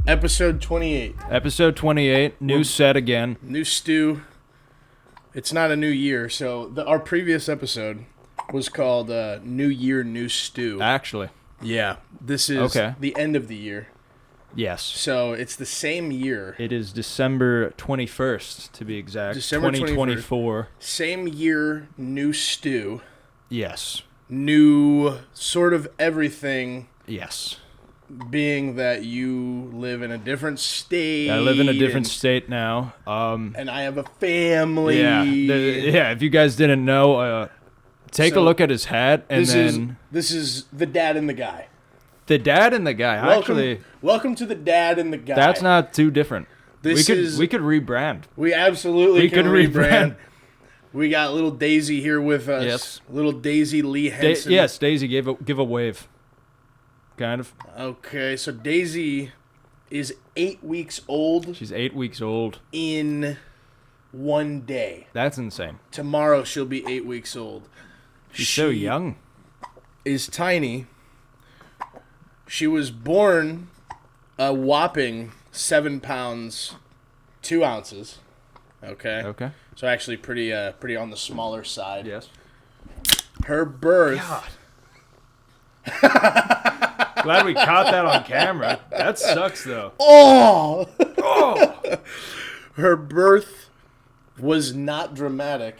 Episode 28. Episode 28, new set again. New stew. It's not a new year, so our previous episode was called New Year, New Stew. Actually, Yeah, this is the end of the year. yes. So it's the same year. It is December 21st, to be exact. December 2024. Same year, new stew. Yes. New sort of everything, Yes. being that you live in a different state. I live in a different state now. And I have a family. Yeah, if you guys didn't know, take a look at his hat, and this is the dad and the guy. The dad and the guy. Welcome to the dad and the guy. That's not too different. We could rebrand. We absolutely could rebrand. We got little Daisy here with us. Yes. Little Daisy Lee Henson. Yes, Daisy, give a wave. Kind of. Okay, so Daisy is 8 weeks old. She's 8 weeks old. In one day. That's insane. Tomorrow she'll be 8 weeks old. She's so young. Is tiny. She was born a whopping 7 pounds, 2 ounces. Okay. Okay. So actually pretty on the smaller side. Yes. Her birth. Glad we caught that on camera. That sucks, though. Oh! Oh! Her birth was not dramatic,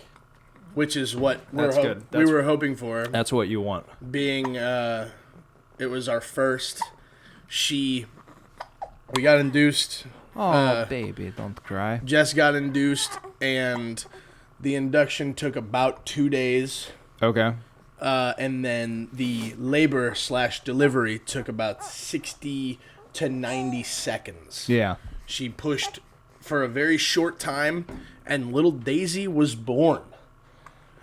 which is what we were hoping for. That's what you want. Being, it was our first. We got induced. Oh, baby, don't cry. Jess got induced, and the induction took about 2 days. Okay. And then the labor/delivery took about 60 to 90 seconds. Yeah. She pushed for a very short time, and little Daisy was born.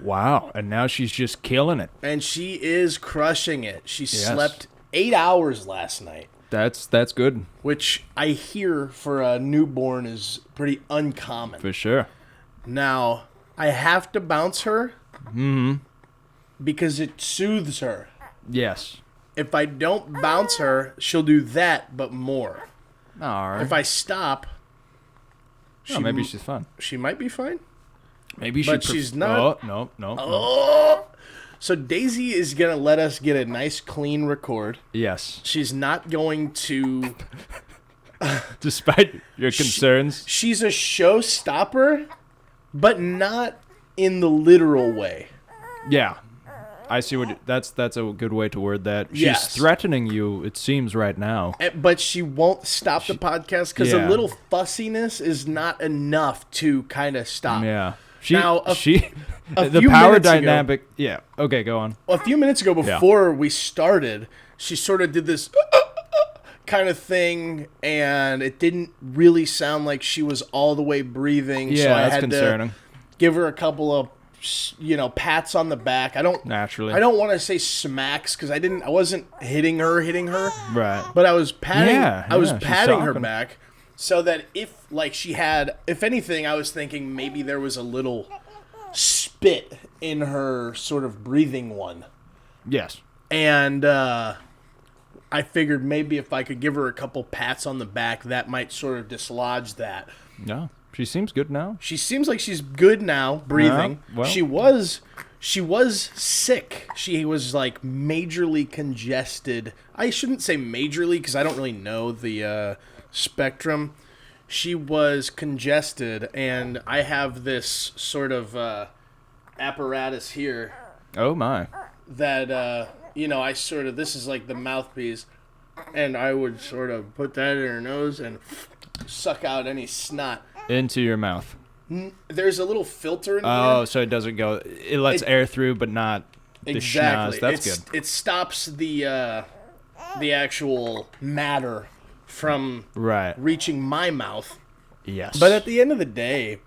Wow. And now she's just killing it. And she is crushing it. She slept 8 hours last night. That's good. Which I hear for a newborn is pretty uncommon. For sure. Now, I have to bounce her. Mm-hmm. Because it soothes her. Yes. If I don't bounce her, she'll do that, but more. All right. If I stop, maybe she's fine. She might be fine. Maybe she's not. Oh, no. Oh! So Daisy is going to let us get a nice, clean record. Yes. She's not going to... Despite your concerns. She's a showstopper, but not in the literal way. Yeah. I see that's a good way to word that. She's threatening you, it seems, right now. But she won't stop the podcast because a little fussiness is not enough to kind of stop. Yeah. The power dynamic. Yeah. Okay, go on. A few minutes ago before we started, she sort of did this kind of thing, and it didn't really sound like she was all the way breathing. Yeah, so I that's had concerning. To give her a couple of pats on the back. I don't want to say smacks because I wasn't hitting her, right? But I was patting. Yeah, I was patting her back so that if anything, I was thinking maybe there was a little spit in her sort of breathing one. Yes. And I figured maybe if I could give her a couple pats on the back, that might sort of dislodge that. No. She seems good now. She seems like she's good now, breathing. Well. She was sick. She was like majorly congested. I shouldn't say majorly because I don't really know the spectrum. She was congested, and I have this sort of apparatus here. Oh my. That this is like the mouthpiece, and I would sort of put that in her nose and suck out any snot. Into your mouth. There's a little filter in there. Oh, so it doesn't go. It lets air through, but not the schnoz. That's good. It stops the actual matter from reaching my mouth. Yes. But at the end of the day,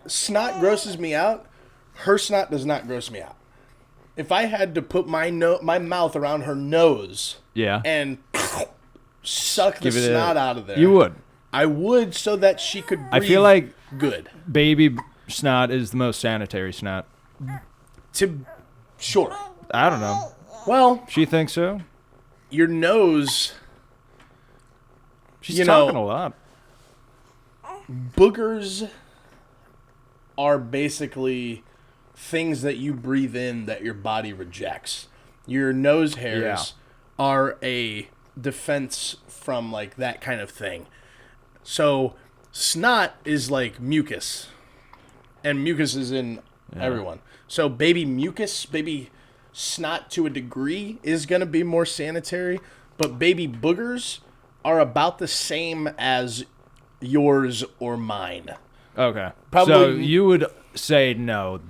snot grosses me out. Her snot does not gross me out. If I had to put my mouth around her nose, and suck the snot out of there, you would. I would, so that she could breathe. I feel like good. Baby snot is the most sanitary snot. Sure. I don't know. Well, she thinks so. Your nose She's talking a lot. Boogers are basically things that you breathe in that your body rejects. Your nose hairs are a defense from like that kind of thing. So snot is like mucus, and mucus is in everyone. So baby mucus, baby snot to a degree is going to be more sanitary, but baby boogers are about the same as yours or mine. Okay. Probably. So you would say no,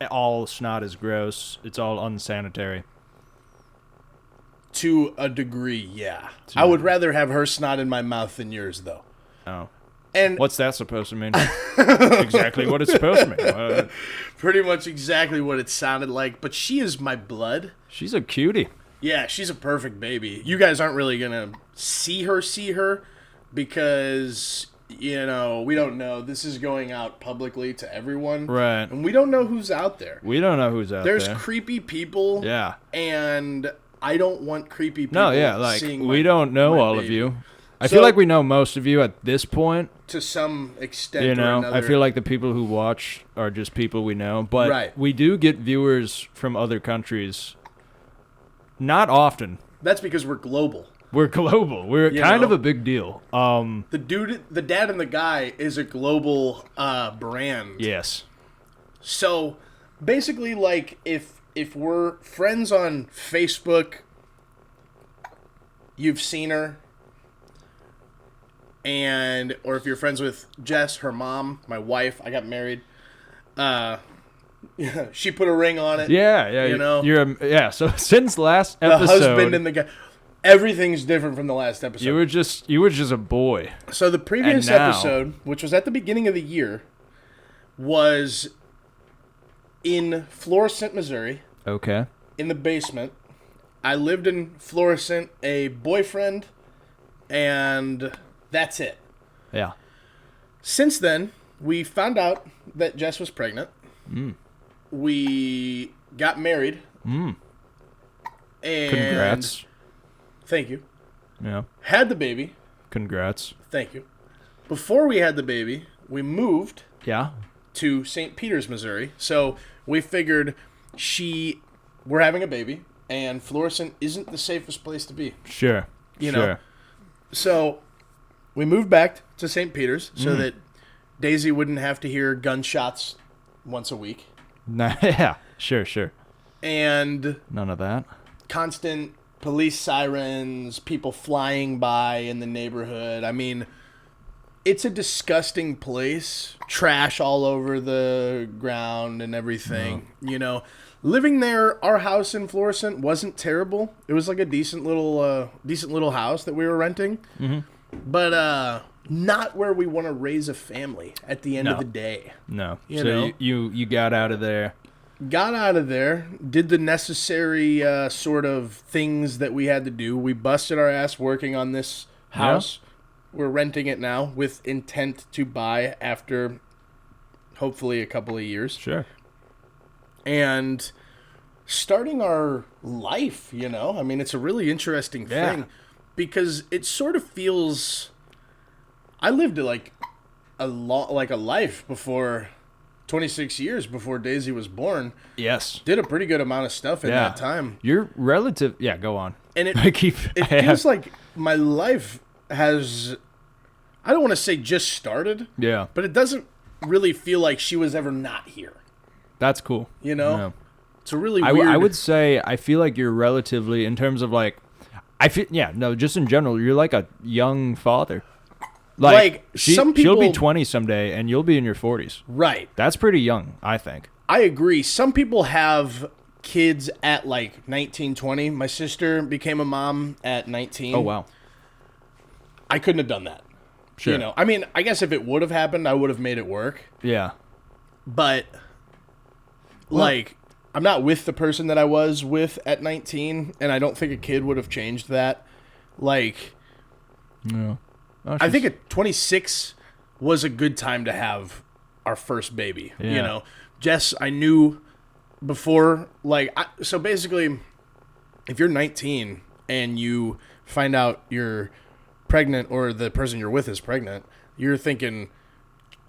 all snot is gross. It's all unsanitary. To a degree, yeah. I would rather have her snot in my mouth than yours, though. Oh. And what's that supposed to mean? Exactly what it's supposed to mean. Pretty much exactly what it sounded like. But she is my blood. She's a cutie. Yeah, she's a perfect baby. You guys aren't really going to see her because, you know, we don't know. This is going out publicly to everyone. Right. And we don't know who's out there. We don't know who's out there. There's creepy people. Yeah. And I don't want creepy people seeing we don't know all baby. of you. I feel like we know most of you at this point. To some extent, you know, or another. I feel like the people who watch are just people we know. But we do get viewers from other countries. Not often. That's because we're global. We're global. We're kind of a big deal. The dad and the guy is a global brand. Yes. So basically, like if we're friends on Facebook, you've seen her. Or if you're friends with Jess, her mom, my wife, I got married. She put a ring on it. Yeah. You know, So since last episode, the husband and the guy, everything's different from the last episode. You were just a boy. So the previous episode, which was at the beginning of the year, was in Florissant, Missouri. Okay. In the basement. I lived in Florissant, a boyfriend, and that's it. Yeah. Since then, we found out that Jess was pregnant. We got married. And congrats. Thank you. Yeah. Had the baby. Congrats. Thank you. Before we had the baby, we moved. Yeah. To St. Peters, Missouri. So we figured we're having a baby, and Florissant isn't the safest place to be. Sure. You know? So we moved back to St. Peters so that Daisy wouldn't have to hear gunshots once a week. Yeah, sure. And none of that. Constant police sirens, people flying by in the neighborhood. I mean, it's a disgusting place. Trash all over the ground and everything. You know, living there, our house in Florissant wasn't terrible. It was like a decent little house that we were renting. But not where we want to raise a family at the end of the day. No. You got out of there. Got out of there, did the necessary sort of things that we had to do. We busted our ass working on this house. Yeah. We're renting it now with intent to buy after hopefully a couple of years. Sure. And starting our life, you know? I mean, it's a really interesting thing because it sort of feels... I lived like a life before 26 years before Daisy was born. Yes. Did a pretty good amount of stuff in that time. Your relative... Yeah, go on. And it feels like my life has... I don't want to say just started. Yeah. But it doesn't really feel like she was ever not here. That's cool. You know? Yeah. It's a really weird... I would say I feel like you're relatively, in terms of like... just in general, you're like a young father. Some people... She'll be 20 someday, and you'll be in your 40s. Right. That's pretty young, I think. I agree. Some people have kids at like 19, 20. My sister became a mom at 19. Oh, wow. I couldn't have done that. Sure. You know, I mean, I guess if it would have happened, I would have made it work. Yeah. But, I'm not with the person that I was with at 19, and I don't think a kid would have changed that. No. I think at 26 was a good time to have our first baby. Yeah. You know, Jess, I knew before, so basically, if you're 19 and you find out you're pregnant or the person you're with is pregnant, you're thinking,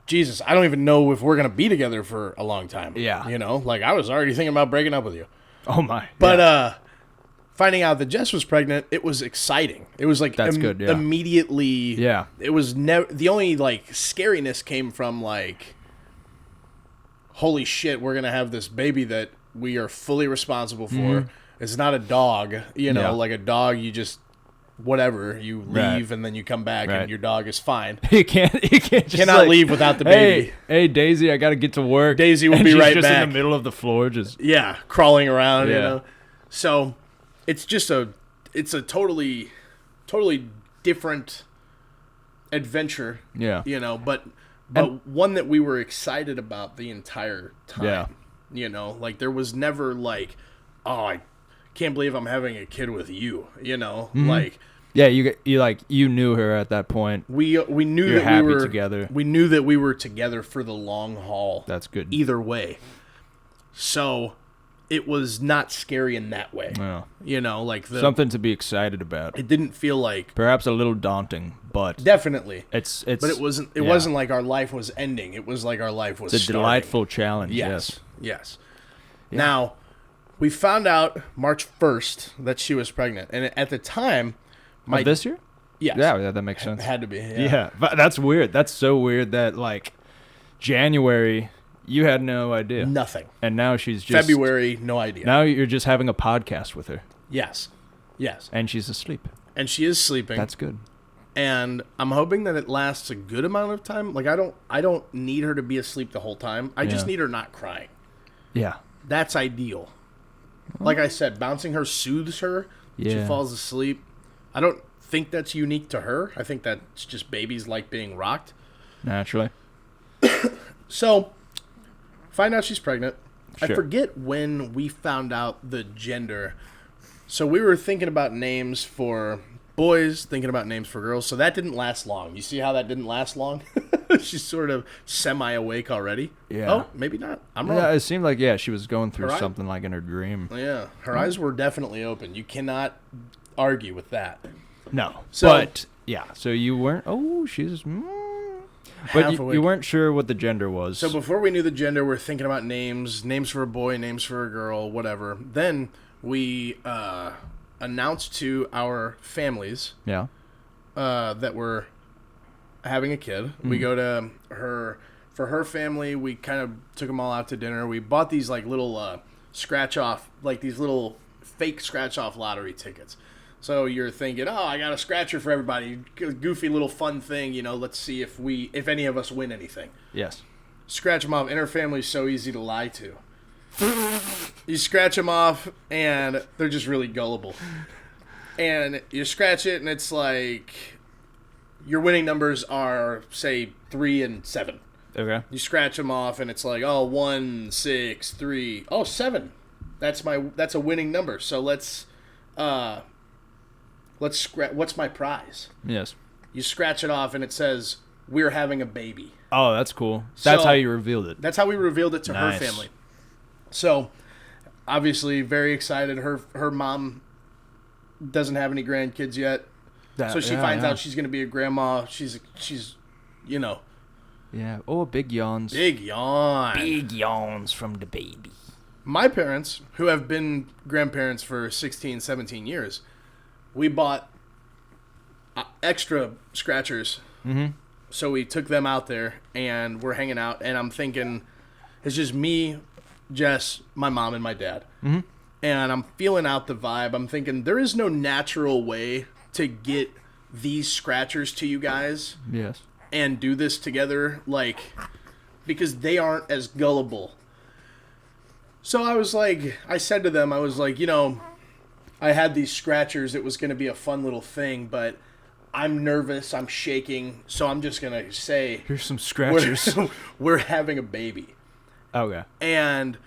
Jesus, I don't even know if we're going to be together for a long time. Yeah. You know, like I was already thinking about breaking up with you. Oh, my. But finding out that Jess was pregnant, it was exciting. It was like that's good, yeah. Immediately. Yeah. It was never the only like scariness came from like, holy shit, we're going to have this baby that we are fully responsible for. Mm-hmm. It's not a dog, you know, like a dog, you just whatever, you leave and then you come back and your dog is fine. You cannot like, leave without the baby. Hey, Daisy, I got to get to work. Daisy will be right back. She's just in the middle of the floor, just crawling around. You know, so it's just a totally different adventure. Yeah, you know, but one that we were excited about the entire time. Yeah, you know, like there was never like, oh, I can't believe I'm having a kid with you, you know, like you knew her at that point. We knew You're that happy we were together. We knew that we were together for the long haul. That's good. Either way, so it was not scary in that way. Yeah. You know, like something to be excited about. It didn't feel like perhaps a little daunting, but definitely it's. But it wasn't. It wasn't like our life was ending. It was like our life was. It's a starting. delightful challenge. Yes. Yeah. Now. We found out March 1st that she was pregnant, and at the time, this year, yes, yeah, that makes sense. It had to be, but that's weird. That's so weird that like January, you had no idea, nothing, and now she's just February, no idea. Now you're just having a podcast with her. Yes, and she's asleep, and she is sleeping. That's good, and I'm hoping that it lasts a good amount of time. Like I don't need her to be asleep the whole time. I just need her not crying. Yeah, that's ideal. Like I said, bouncing her soothes her. Yeah. She falls asleep. I don't think that's unique to her. I think that's just babies like being rocked. Naturally. So, find out she's pregnant. Sure. I forget when we found out the gender. So we were thinking about names for boys, thinking about names for girls. So that didn't last long. You see how that didn't last long? She's sort of semi-awake already. Yeah. Oh, maybe not. I'm wrong. Yeah, it seemed like, she was going through something like in her dream. Yeah. Her eyes were definitely open. You cannot argue with that. No. But, so you weren't... Oh, she's... But you weren't sure what the gender was. So before we knew the gender, we're thinking about names for a boy, names for a girl, whatever. Then we announced to our families that we're having a kid. We go to for her family, we kind of took them all out to dinner. We bought these like little scratch off, like these little fake scratch off lottery tickets. So you're thinking, oh, I got a scratcher for everybody. Goofy little fun thing, you know, let's see if any of us win anything. Yes. Scratch them off. And her family's so easy to lie to. You scratch them off, and they're just really gullible. And you scratch it, and it's like your winning numbers are, say, 3 and 7. Okay. You scratch them off, and it's like, 1, 6, 3. Oh, 7. That's a winning number. So let's scratch. What's my prize? Yes. You scratch it off, and it says, we're having a baby. Oh, that's cool. That's how you revealed it. That's how we revealed it to her family. So, obviously, very excited. Her mom doesn't have any grandkids yet. So she finds out she's going to be a grandma. She's, you know. Yeah. Oh, big yawns. Big yawn. Big yawns from the baby. My parents, who have been grandparents for 16, 17 years, we bought extra scratchers. Mm-hmm. So we took them out there, and we're hanging out, and I'm thinking, it's just me, Jess, my mom, and my dad. Mm-hmm. And I'm feeling out the vibe. I'm thinking, there is no natural way to get these scratchers to you guys. Yes. And do this together, like, because they aren't as gullible. So I said to them, I was like, you know, I had these scratchers. It was going to be a fun little thing, but I'm nervous. I'm shaking. So I'm just going to say, here's some scratchers. We're having a baby. Okay. And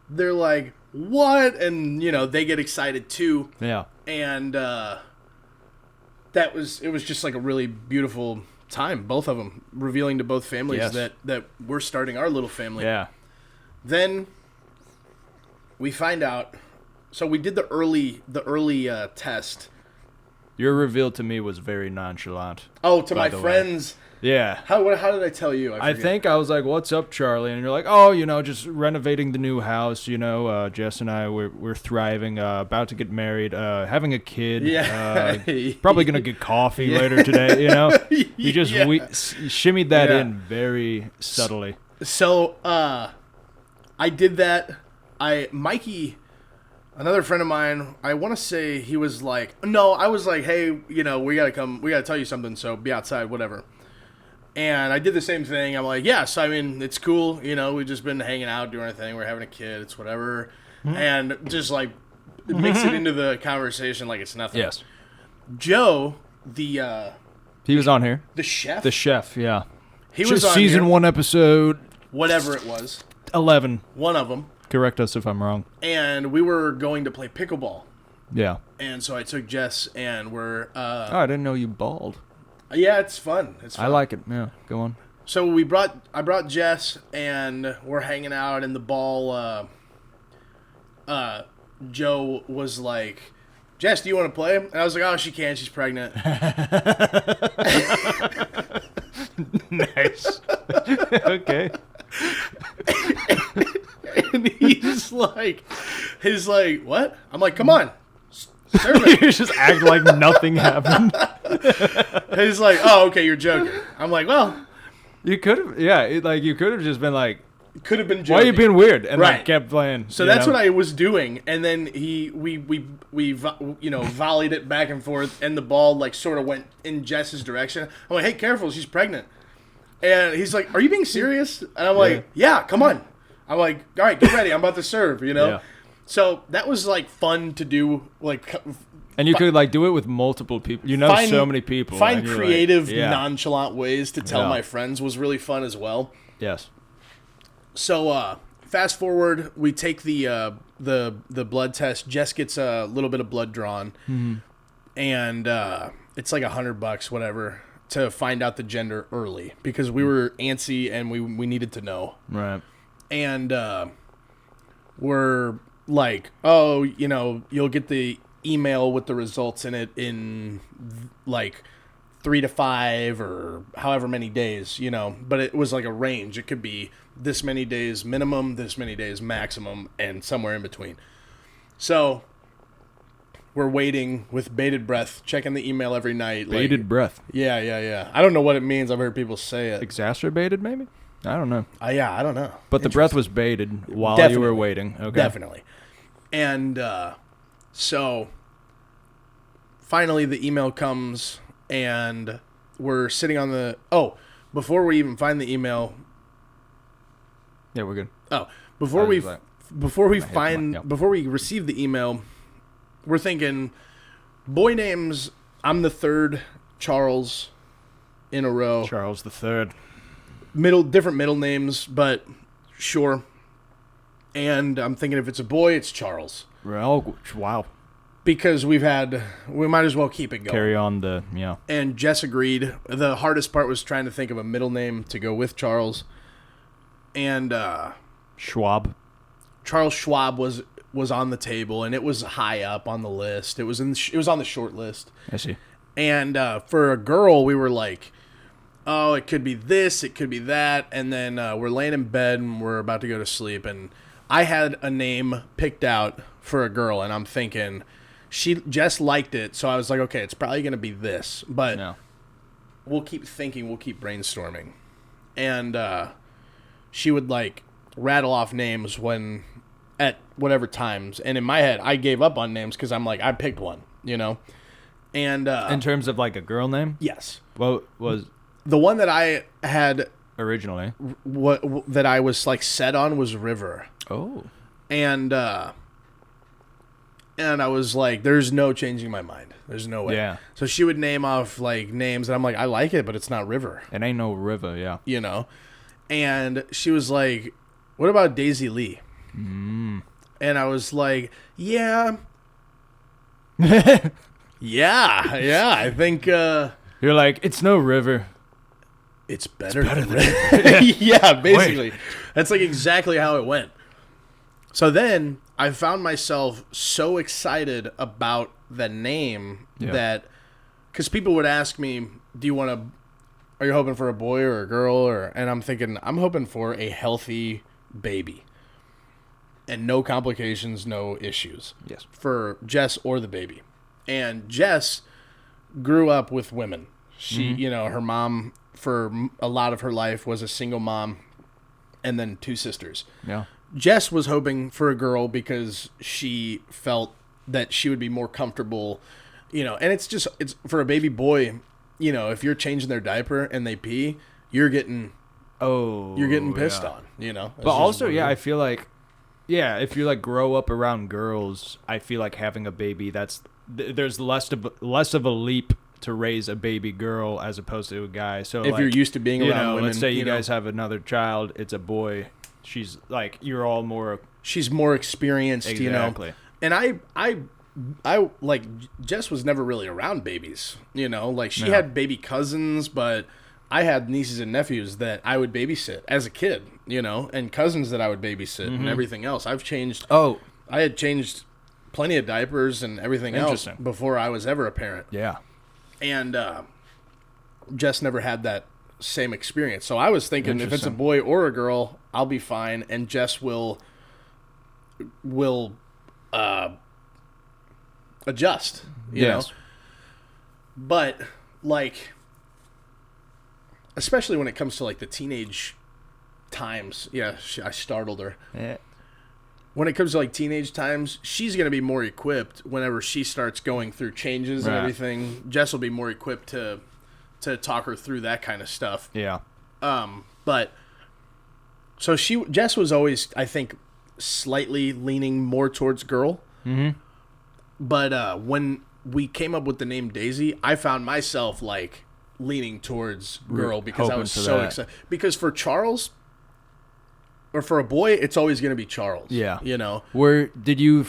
they're like, what? And, you know, they get excited too. Yeah. And it was just like a really beautiful time, both of them, revealing to both families that we're starting our little family. Yeah. Then we find out. So we did the early test. Your reveal to me was very nonchalant. Oh, to my friends. Yeah. How did I tell you? I think I was like, "What's up, Charlie?" And you're like, "Oh, just renovating the new house. Jess and I we're thriving. About to get married. Having a kid. Yeah. Probably gonna get coffee later today. You just shimmied that in very subtly. So I did that. Mikey, another friend of mine, I want to say he was like, no, I was like, hey, we gotta come. We gotta tell you something. So be outside, whatever. And I did the same thing. I'm like, yes, I mean, it's cool. We've just been hanging out, doing our thing. We're having a kid. It's whatever. Mm-hmm. And just, like, mix it into the conversation like it's nothing. Yes. Joe, he was on here. The chef? The chef, yeah. He was on Season here. 1, episode... Whatever it was. 11. One of them. Correct us if I'm wrong. And we were going to play pickleball. Yeah. And so I took Jess, and we're... I didn't know you balled. Yeah, it's fun. I like it. Yeah, go on. So I brought Jess, and we're hanging out, and the ball, Joe was like, Jess, do you want to play? And I was like, oh, she can. She's pregnant. Nice. Okay. And he's like, what? I'm like, come on. Serve it. You just act like nothing happened. He's like, oh, okay, you're joking. I'm like, well. You could have, you could have just been like, could have been joking. why are you being weird? And right. Kept playing. So that's what I was doing. And then we volleyed it back and forth, and the ball like sort of went in Jess's direction. I'm like, hey, careful, she's pregnant. And he's like, are you being serious? And I'm like, yeah, come on. I'm like, all right, get ready. I'm about to serve, Yeah. So that was like fun to do, like. And you could like do it with multiple people. So many people. Find creative, nonchalant ways to tell my friends was really fun as well. Yes. So fast forward, we take the blood test. Jess gets a little bit of blood drawn, and it's like $100, whatever, to find out the gender early because we were antsy and we needed to know. Right. And we're like, oh, you'll get the email with the results in it in like 3 to 5 or however many days, but it was like a range. It could be this many days minimum, this many days maximum, and somewhere in between. So we're waiting with bated breath, checking the email every night. Bated breath. Yeah. I don't know what it means. I've heard people say it. Exacerbated, maybe? I don't know. Yeah, I don't know. But the breath was bated while you were waiting. Okay. Definitely. And so finally the email comes, and we're sitting on the... Oh, before we even find the email... Yeah, we're good. Oh, before we receive the email, we're thinking, boy names, I'm the third Charles in a row. Charles the third. Different middle names, but sure. And I'm thinking if it's a boy, it's Charles. Oh, wow. Because we might as well keep it going. Carry on And Jess agreed. The hardest part was trying to think of a middle name to go with Charles. And Schwab. Charles Schwab was on the table, and it was high up on the list. It was on the short list. I see. And for a girl, we were like, oh, it could be this, it could be that. And then we're laying in bed, and we're about to go to sleep, and I had a name picked out for a girl, and I'm thinking Jess liked it, so I was like, okay, it's probably going to be this, but we'll keep thinking, we'll keep brainstorming. And she would like rattle off names at whatever times, and in my head, I gave up on names because I'm like, I picked one, And in terms of like a girl name? Yes. What was the one that I had originally? That I was like set on was River. Oh. And I was like, there's no changing my mind. There's no way. Yeah. So she would name off like names, and I'm like, I like it, but it's not River. It ain't no River, yeah. And she was like, what about Daisy Lee? And I was like, yeah. Yeah, I think... You're like, it's no River. It's better than River. Yeah, basically. Wait. That's like exactly how it went. So then I found myself so excited about the name that because people would ask me, are you hoping for a boy or a girl? And I'm thinking, I'm hoping for a healthy baby. And no complications, no issues. Yes. For Jess or the baby. And Jess grew up with women. She, her mom, for a lot of her life, was a single mom, and then 2 sisters. Yeah. Jess was hoping for a girl because she felt that she would be more comfortable, and it's for a baby boy, if you're changing their diaper and they pee, you're getting pissed on, But also, I feel like, if you like grow up around girls, I feel like having a baby, there's less of a leap to raise a baby girl as opposed to a guy. So if you're used to being around women, let's say you guys have another child, it's a boy. She's like, you're all more. She's more experienced, exactly. And I like, Jess was never really around babies, like she had baby cousins, but I had nieces and nephews that I would babysit as a kid, and cousins that I would babysit and everything else. I had changed plenty of diapers and everything else before I was ever a parent. Yeah. And Jess never had that same experience. So I was thinking, if it's a boy or a girl, I'll be fine, and Jess will adjust, you know. But like, especially when it comes to like the teenage times, I startled her. Yeah. When it comes to like teenage times, she's going to be more equipped whenever she starts going through changes and everything. Jess will be more equipped to talk her through that kind of stuff. Yeah. But so Jess was always, I think, slightly leaning more towards girl. Mm-hmm. But when we came up with the name Daisy, I found myself like leaning towards girl because I was so excited. Because for Charles, or for a boy, it's always going to be Charles. Yeah. Did you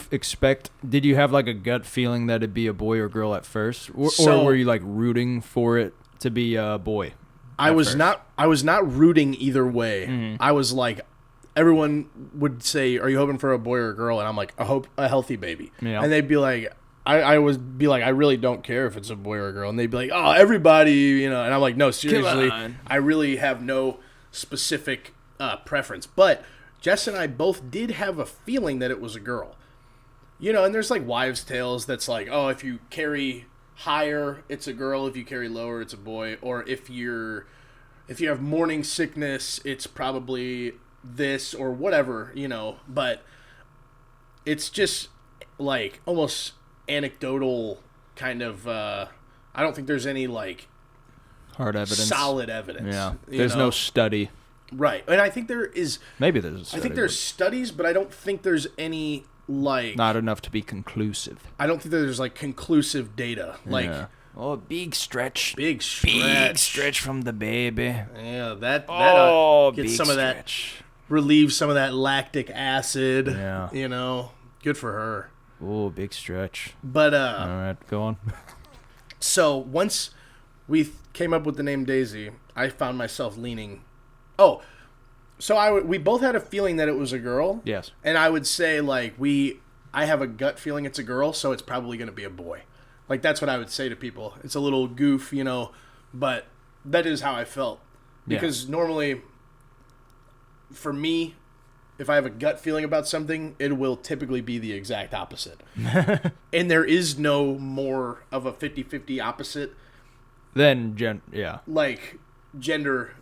have like a gut feeling that it'd be a boy or girl at first? Or were you like rooting for it to be a boy? I was not rooting either way. Mm-hmm. I was like, everyone would say, "Are you hoping for a boy or a girl?" And I'm like, "I hope a healthy baby." Yeah. And they'd be like, I would be like, "I really don't care if it's a boy or a girl." And they'd be like, "Oh, everybody," And I'm like, "No, seriously, I really have no specific preference." But Jess and I both did have a feeling that it was a girl. And there's like wives' tales that's like, oh, if you carry higher, it's a girl. If you carry lower, it's a boy. Or if you have morning sickness, it's probably this or whatever, But it's just like almost anecdotal kind of. I don't think there's any like hard evidence, solid evidence. Yeah, there's no study. Right, and I think there is. Maybe there's a study. I think there's studies, but I don't think there's any like. Not enough to be conclusive. I don't think there's like conclusive data. Like, oh, big stretch. Big stretch from the baby. Yeah, that big some of that, relieve some of that lactic acid. Yeah, good for her. Oh, big stretch. But all right, go on. So once we came up with the name Daisy, I found myself leaning. Oh, so we both had a feeling that it was a girl. Yes. And I would say like I have a gut feeling it's a girl, so it's probably going to be a boy. Like that's what I would say to people. It's a little goof, but that is how I felt. Because normally, for me, if I have a gut feeling about something, it will typically be the exact opposite. And there is no more of a 50-50 opposite than like gender,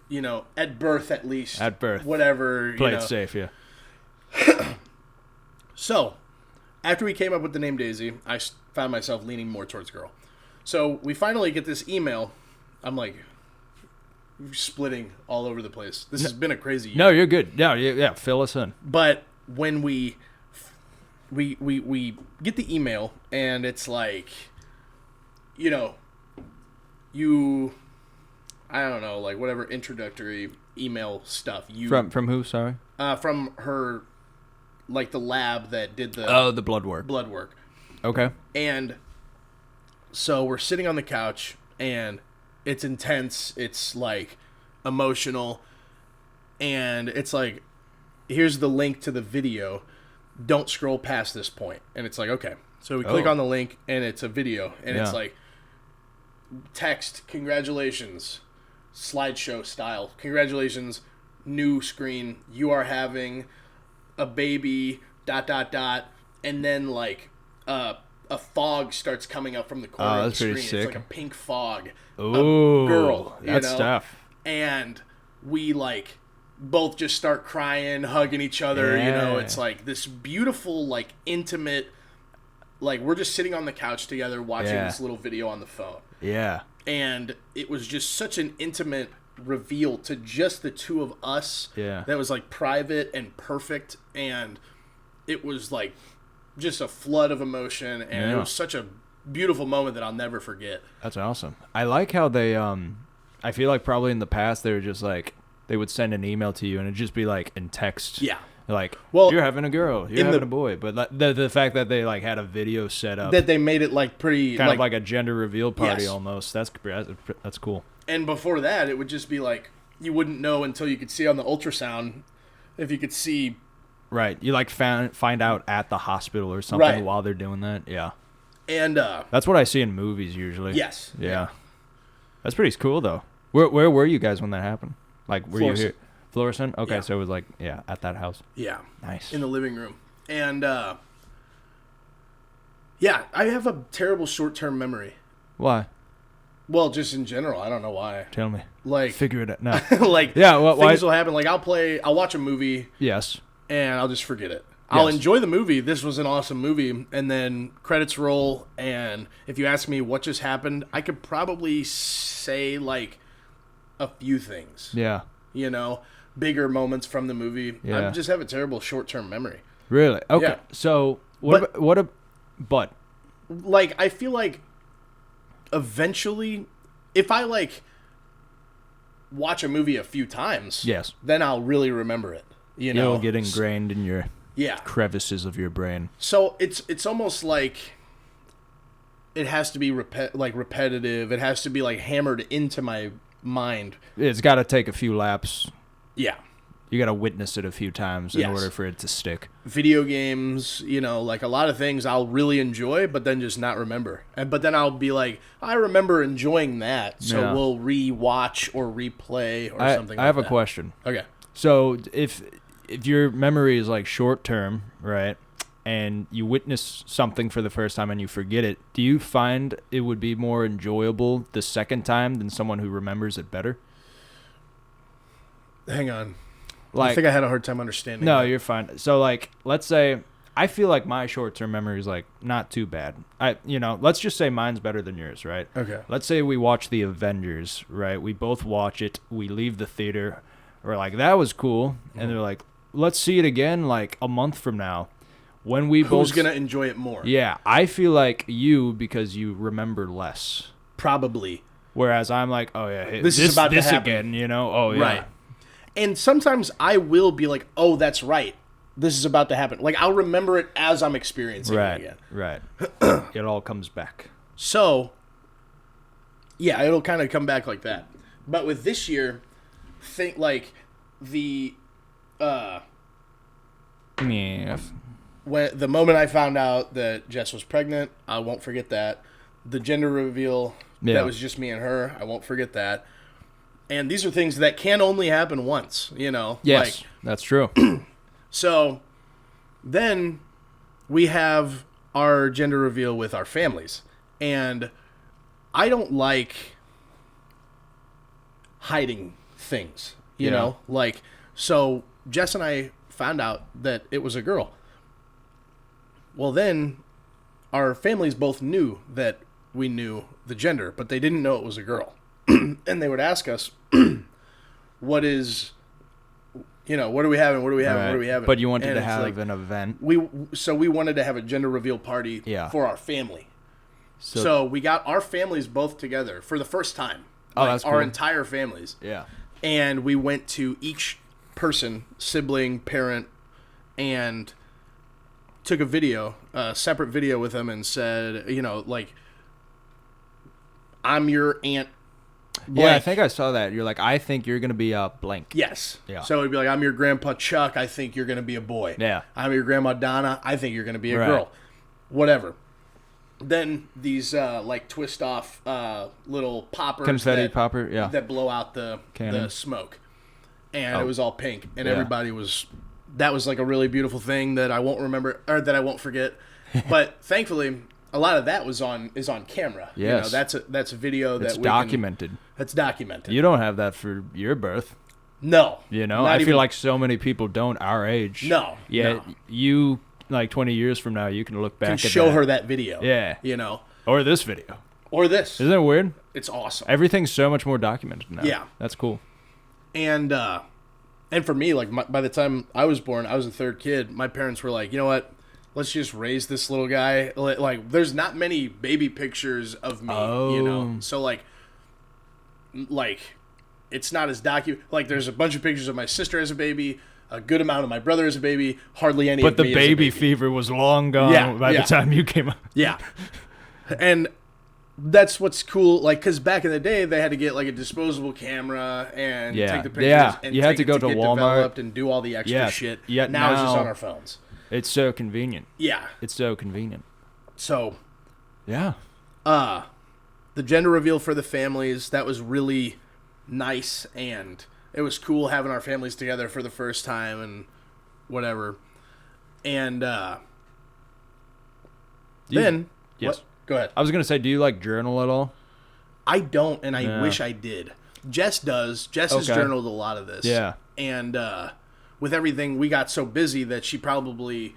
at birth at least. At birth. Whatever. Play it safe, yeah. So, after we came up with the name Daisy, I found myself leaning more towards girl. So, we finally get this email. I'm like splitting all over the place. This has been a crazy year. No, you're good. Yeah, fill us in. But when we get the email and it's like, I don't know, like whatever introductory email stuff. From who, sorry? From her, like the lab that did the the blood work. Blood work. Okay. And so we're sitting on the couch and it's intense. It's like emotional, and it's like, here's the link to the video. Don't scroll past this point. And it's like, okay. So we click on the link and it's a video, and it's like, text, congratulations, slideshow style. Congratulations, new screen. You are having a baby, ... And then, like, a fog starts coming up from the corner of the screen. Sick. It's like a pink fog. Ooh, a girl. That's tough. And we, like, both just start crying, hugging each other. Yeah. You know, it's like this beautiful, like, intimate, like, we're just sitting on the couch together watching this little video on the phone. Yeah. And it was just such an intimate reveal to just the two of us. Yeah. That was, like, private and perfect. And it was, like, just a flood of emotion. And it was such a beautiful moment that I'll never forget. That's awesome. I like how they, I feel like probably in the past they were just like, they would send an email to you and it'd just be like in text. Yeah. Like, well, you're having a girl, you're having a boy. But the fact that they like had a video set up. That they made it like pretty. Kind of like a gender reveal party yes. almost. That's cool. And before that, it would just be like, you wouldn't know until you could see on the ultrasound if you could see. Right. You like find out at the hospital or something while they're doing that. Yeah. And that's what I see in movies usually. Yes. Yeah. That's pretty cool though. Where were you guys when that happened? Like, were you here? Florissant? Okay, so it was like, at that house. Yeah. Nice. In the living room. And, I have a terrible short-term memory. Why? Well, just in general. I don't know why. Tell me. Like, figure it out. No. Like, things will happen. Like, I'll watch a movie. Yes. And I'll just forget it. I'll enjoy the movie. This was an awesome movie. And then credits roll. And if you ask me what just happened, I could probably say, like, a few things. Yeah. You know, bigger moments from the movie. Yeah. I just have a terrible short-term memory. Really? Okay. Yeah. So, but like, I feel like eventually, if I, like, watch a movie a few times, then I'll really remember it. You know? It'll get ingrained in your crevices of your brain. So it's almost like it has to be repetitive. It has to be, like, hammered into my mind. It's got to take a few laps. Yeah. You got to witness it a few times in order for it to stick. Video games, you know, like a lot of things I'll really enjoy, but then just not remember. But then I'll be like, I remember enjoying that, so we'll re-watch or replay or something like that. I have a question. Okay. So if your memory is like short term, right, and you witness something for the first time and you forget it, do you find it would be more enjoyable the second time than someone who remembers it better? Hang on. Like, I think I had a hard time understanding. No, that. you're fine. So, like, let's say I feel like my short-term memory is like not too bad. Let's just say mine's better than yours, right? Okay. Let's say we watch The Avengers, right? We both watch it. We leave the theater. We're like, that was cool. And they're like, let's see it again like a month from now. When we Who's going to enjoy it more? Yeah, I feel like you because you remember less. Probably. Whereas I'm like, oh yeah, hey, this is about to happen again, you know? Oh yeah. Right. And sometimes I will be like, oh, that's right. This is about to happen. Like, I'll remember it as I'm experiencing it again. Right. It all comes back. So, yeah, it'll kind of come back like that. But with this year, think like the when the moment I found out that Jess was pregnant, I won't forget that. The gender reveal, that was just me and her, I won't forget that. And these are things that can only happen once, you know? Yes, that's true. So then we have our gender reveal with our families. And I don't like hiding things, you know? Like, so Jess and I found out that it was a girl. Well, then our families both knew that we knew the gender, but they didn't know it was a girl. And they would ask us, what is, what are we having? What are we having? What are we having? But you wanted to have an event. We wanted to have a gender reveal party for our family. So we got our families both together for the first time. Oh, that's cool. Our entire families. Yeah. And we went to each person, sibling, parent, and took a separate video with them and said, I'm your aunt blank. Yeah, I think I saw that. You're like, I think you're going to be a blank. Yes. Yeah. So it'd be like, I'm your grandpa Chuck. I think you're going to be a boy. Yeah. I'm your grandma Donna. I think you're going to be a girl. Whatever. then these like twist off little poppers, confetti popper, yeah, that blow out the smoke, and it was all pink, and everybody was. That was like a really beautiful thing that I won't remember or that I won't forget. But thankfully, a lot of that is on camera. Yes, you know, that's a video that's documented. That's documented. You don't have that for your birth. No, you know, I feel like so many people don't our age. No, yeah, you like 20 years from now, you can look back. Can show her that video. Yeah, you know, or this video, or this. Isn't it weird? It's awesome. Everything's so much more documented now. Yeah, that's cool. And for me, like by the time I was born, I was the third kid. My parents were like, you know what? Let's just raise this little guy. Like, there's not many baby pictures of me, you know. So like, it's not as like there's a bunch of pictures of my sister as a baby, a good amount of my brother as a baby, hardly any. But of the me baby as a baby fever was long gone by the time you came up. Yeah, and. That's what's cool, like, because back in the day, they had to get, like, a disposable camera and take the pictures and you had to go to Walmart and do all the extra shit. Yeah, now it's just on our phones. It's so convenient. Yeah. It's so convenient. So. Yeah. The gender reveal for the families, that was really nice, and it was cool having our families together for the first time and whatever. And, then. Yes. What? Go ahead. I was going to say, do you like journal at all? I don't, and I wish I did. Jess does. Jess has journaled a lot of this. Yeah. And with everything, we got so busy that she probably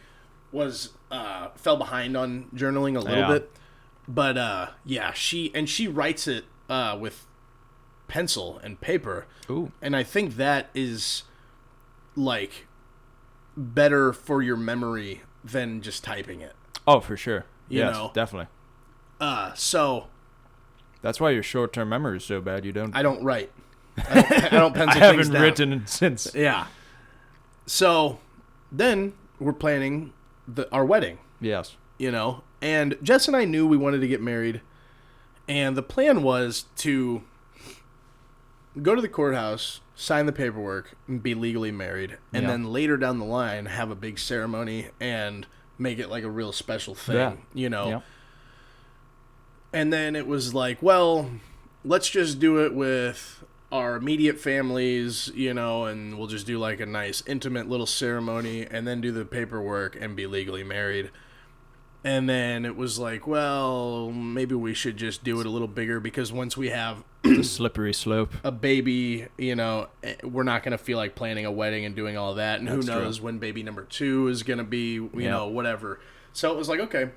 was fell behind on journaling a little bit. But she writes it with pencil and paper. Ooh. And I think that is like better for your memory than just typing it. Oh, for sure. You know? Definitely. So that's why your short-term memory is so bad. You don't. I don't write. I don't pencil I things haven't down. written since. Yeah. So then we're planning our wedding. Yes. You know, and Jess and I knew we wanted to get married, and the plan was to go to the courthouse, sign the paperwork, and be legally married, and then later down the line have a big ceremony and make it like a real special thing. You know. Yeah. And then it was like, well, let's just do it with our immediate families, you know, and we'll just do like a nice intimate little ceremony and then do the paperwork and be legally married. And then it was like, well, maybe we should just do it a little bigger because once we have the slippery slope, a baby, you know, we're not going to feel like planning a wedding and doing all that. And who knows when baby number 2 is going to be, you know, whatever. So it was like, okay,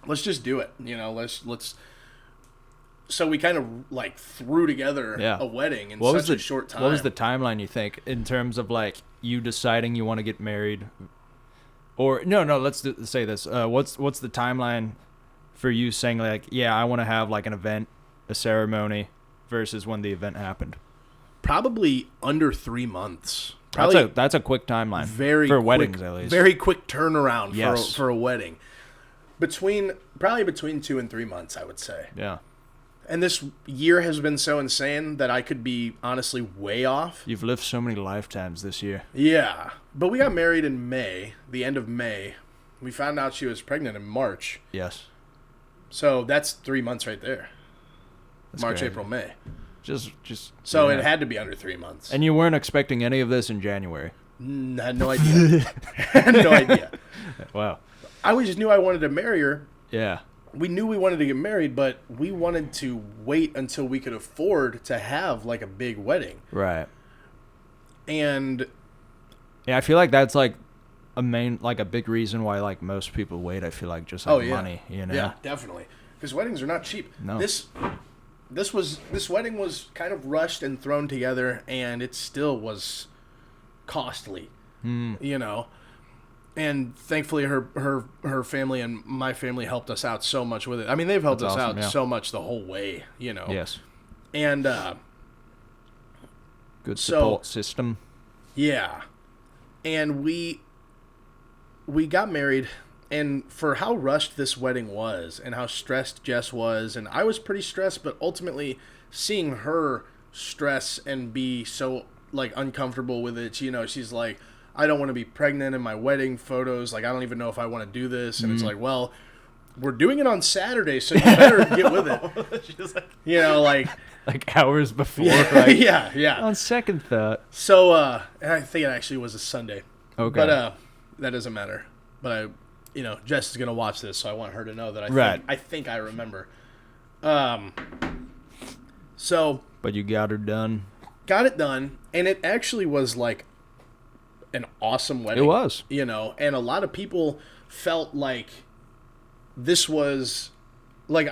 let's just do it. You know, let's. So we kind of like threw together a wedding in such a short time. What was the timeline you think in terms of like you deciding you want to get married? Or no, let's say this. What's the timeline for you saying like, yeah, I want to have like an event, a ceremony, versus when the event happened? Probably under 3 months. That's a quick timeline. Very for quick, weddings at least. Very quick turnaround for a wedding. Probably between 2 and 3 months, I would say. Yeah. And this year has been so insane that I could be honestly way off. You've lived so many lifetimes this year. Yeah. But we got married in May, the end of May. We found out she was pregnant in March. Yes. So that's 3 months right there. That's March, crazy. April, May. Just. So it had to be under 3 months. And you weren't expecting any of this in January? I had no idea. Had no idea. Wow. I just knew I wanted to marry her. Yeah. We knew we wanted to get married, but we wanted to wait until we could afford to have like a big wedding. Right. And yeah, I feel like that's like a big reason why like most people wait. I feel like just like money, you know. Yeah, definitely. Because weddings are not cheap. No. This wedding was kind of rushed and thrown together, and it still was costly. You know. And thankfully, her family and my family helped us out so much with it. I mean, they've helped us out so much the whole way, you know. Yes. And good support system. Yeah. And we got married, and for how rushed this wedding was and how stressed Jess was, and I was pretty stressed, but ultimately seeing her stress and be so like uncomfortable with it, you know, she's like, I don't want to be pregnant in my wedding photos. Like, I don't even know if I want to do this. And it's like, well, we're doing it on Saturday, so you better get with it. She's like, You know, like hours before. yeah, Like, yeah. on second thought. So, and I think it actually was a Sunday. Okay. But that doesn't matter. But Jess is gonna watch this, so I want her to know that I think I remember. So. But you got her done. Got it done, and it actually was like an awesome wedding. It was. And a lot of people felt like this was one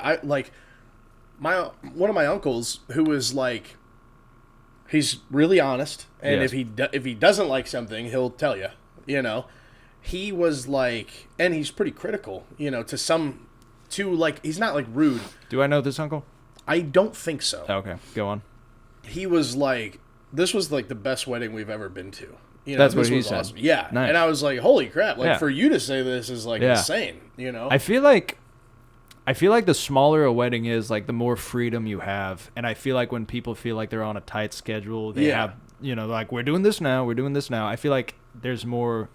of my uncles who was like, he's really honest, and Yes. if he doesn't like something, he'll tell you. He was like, and he's pretty critical, to like, he's not like rude. Do I know this uncle? I don't think so. Okay, go on. He was like, this was like the best wedding we've ever been to. That's what this he was said. awesome. Yeah. Nice. And I was like, holy crap. Like, Yeah. for you to say this is like insane, I feel like the smaller a wedding is, like the more freedom you have. And I feel like when people feel like they're on a tight schedule, they have, like, we're doing this now. I feel like there's more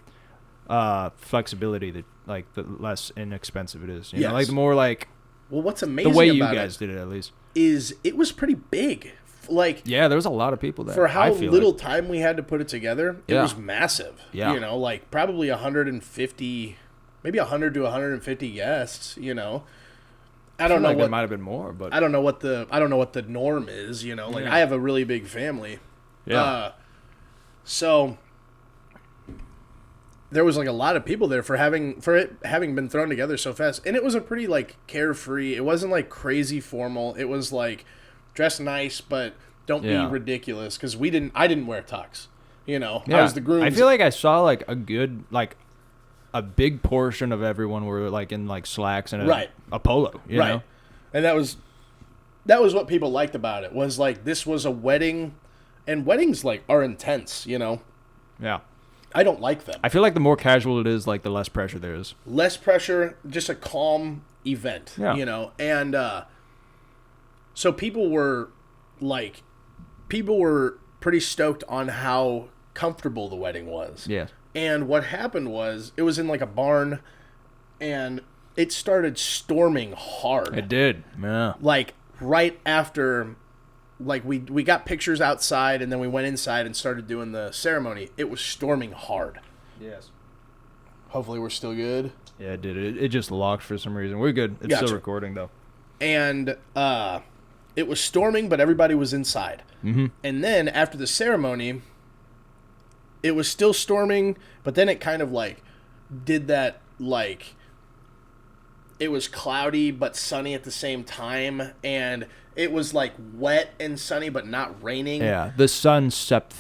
flexibility that, like, the less inexpensive it is. You know, like the more like Well, what's amazing the way about you guys did it, at least, is it was pretty big. Like, yeah, there was a lot of people there. for how little like. time we had to put it together, it was massive. Yeah. Like probably 150, maybe 100 to 150 guests, I don't know Like what there might have been more, but I don't know what the norm is, Like I have a really big family. yeah. So there was like a lot of people there for it having been thrown together so fast, and it was a pretty like carefree. It wasn't like crazy formal. It was like dress nice, but don't be ridiculous, because I didn't wear tux. I was the groom. I feel like I saw like a big portion of everyone were like in like slacks and a polo, you know? And that was what people liked about it, was like this was a wedding, and weddings like are intense, Yeah. I don't like them. I feel like the more casual it is, like the less pressure there is. Less pressure, just a calm event, and so people were pretty stoked on how comfortable the wedding was. Yeah. And what happened was, it was in like a barn, and it started storming hard. It did. Yeah. Like right after, like we got pictures outside, and then we went inside and started doing the ceremony. It was storming hard. Yes. Hopefully we're still good. Yeah, it did. It just locked for some reason. We're good. It's Gotcha. still recording though. And it was storming, but everybody was inside. Mm-hmm. And then after the ceremony, it was still storming, but then it kind of like did that, like it was cloudy but sunny at the same time, and it was like wet and sunny but not raining. Yeah, the sun seeped.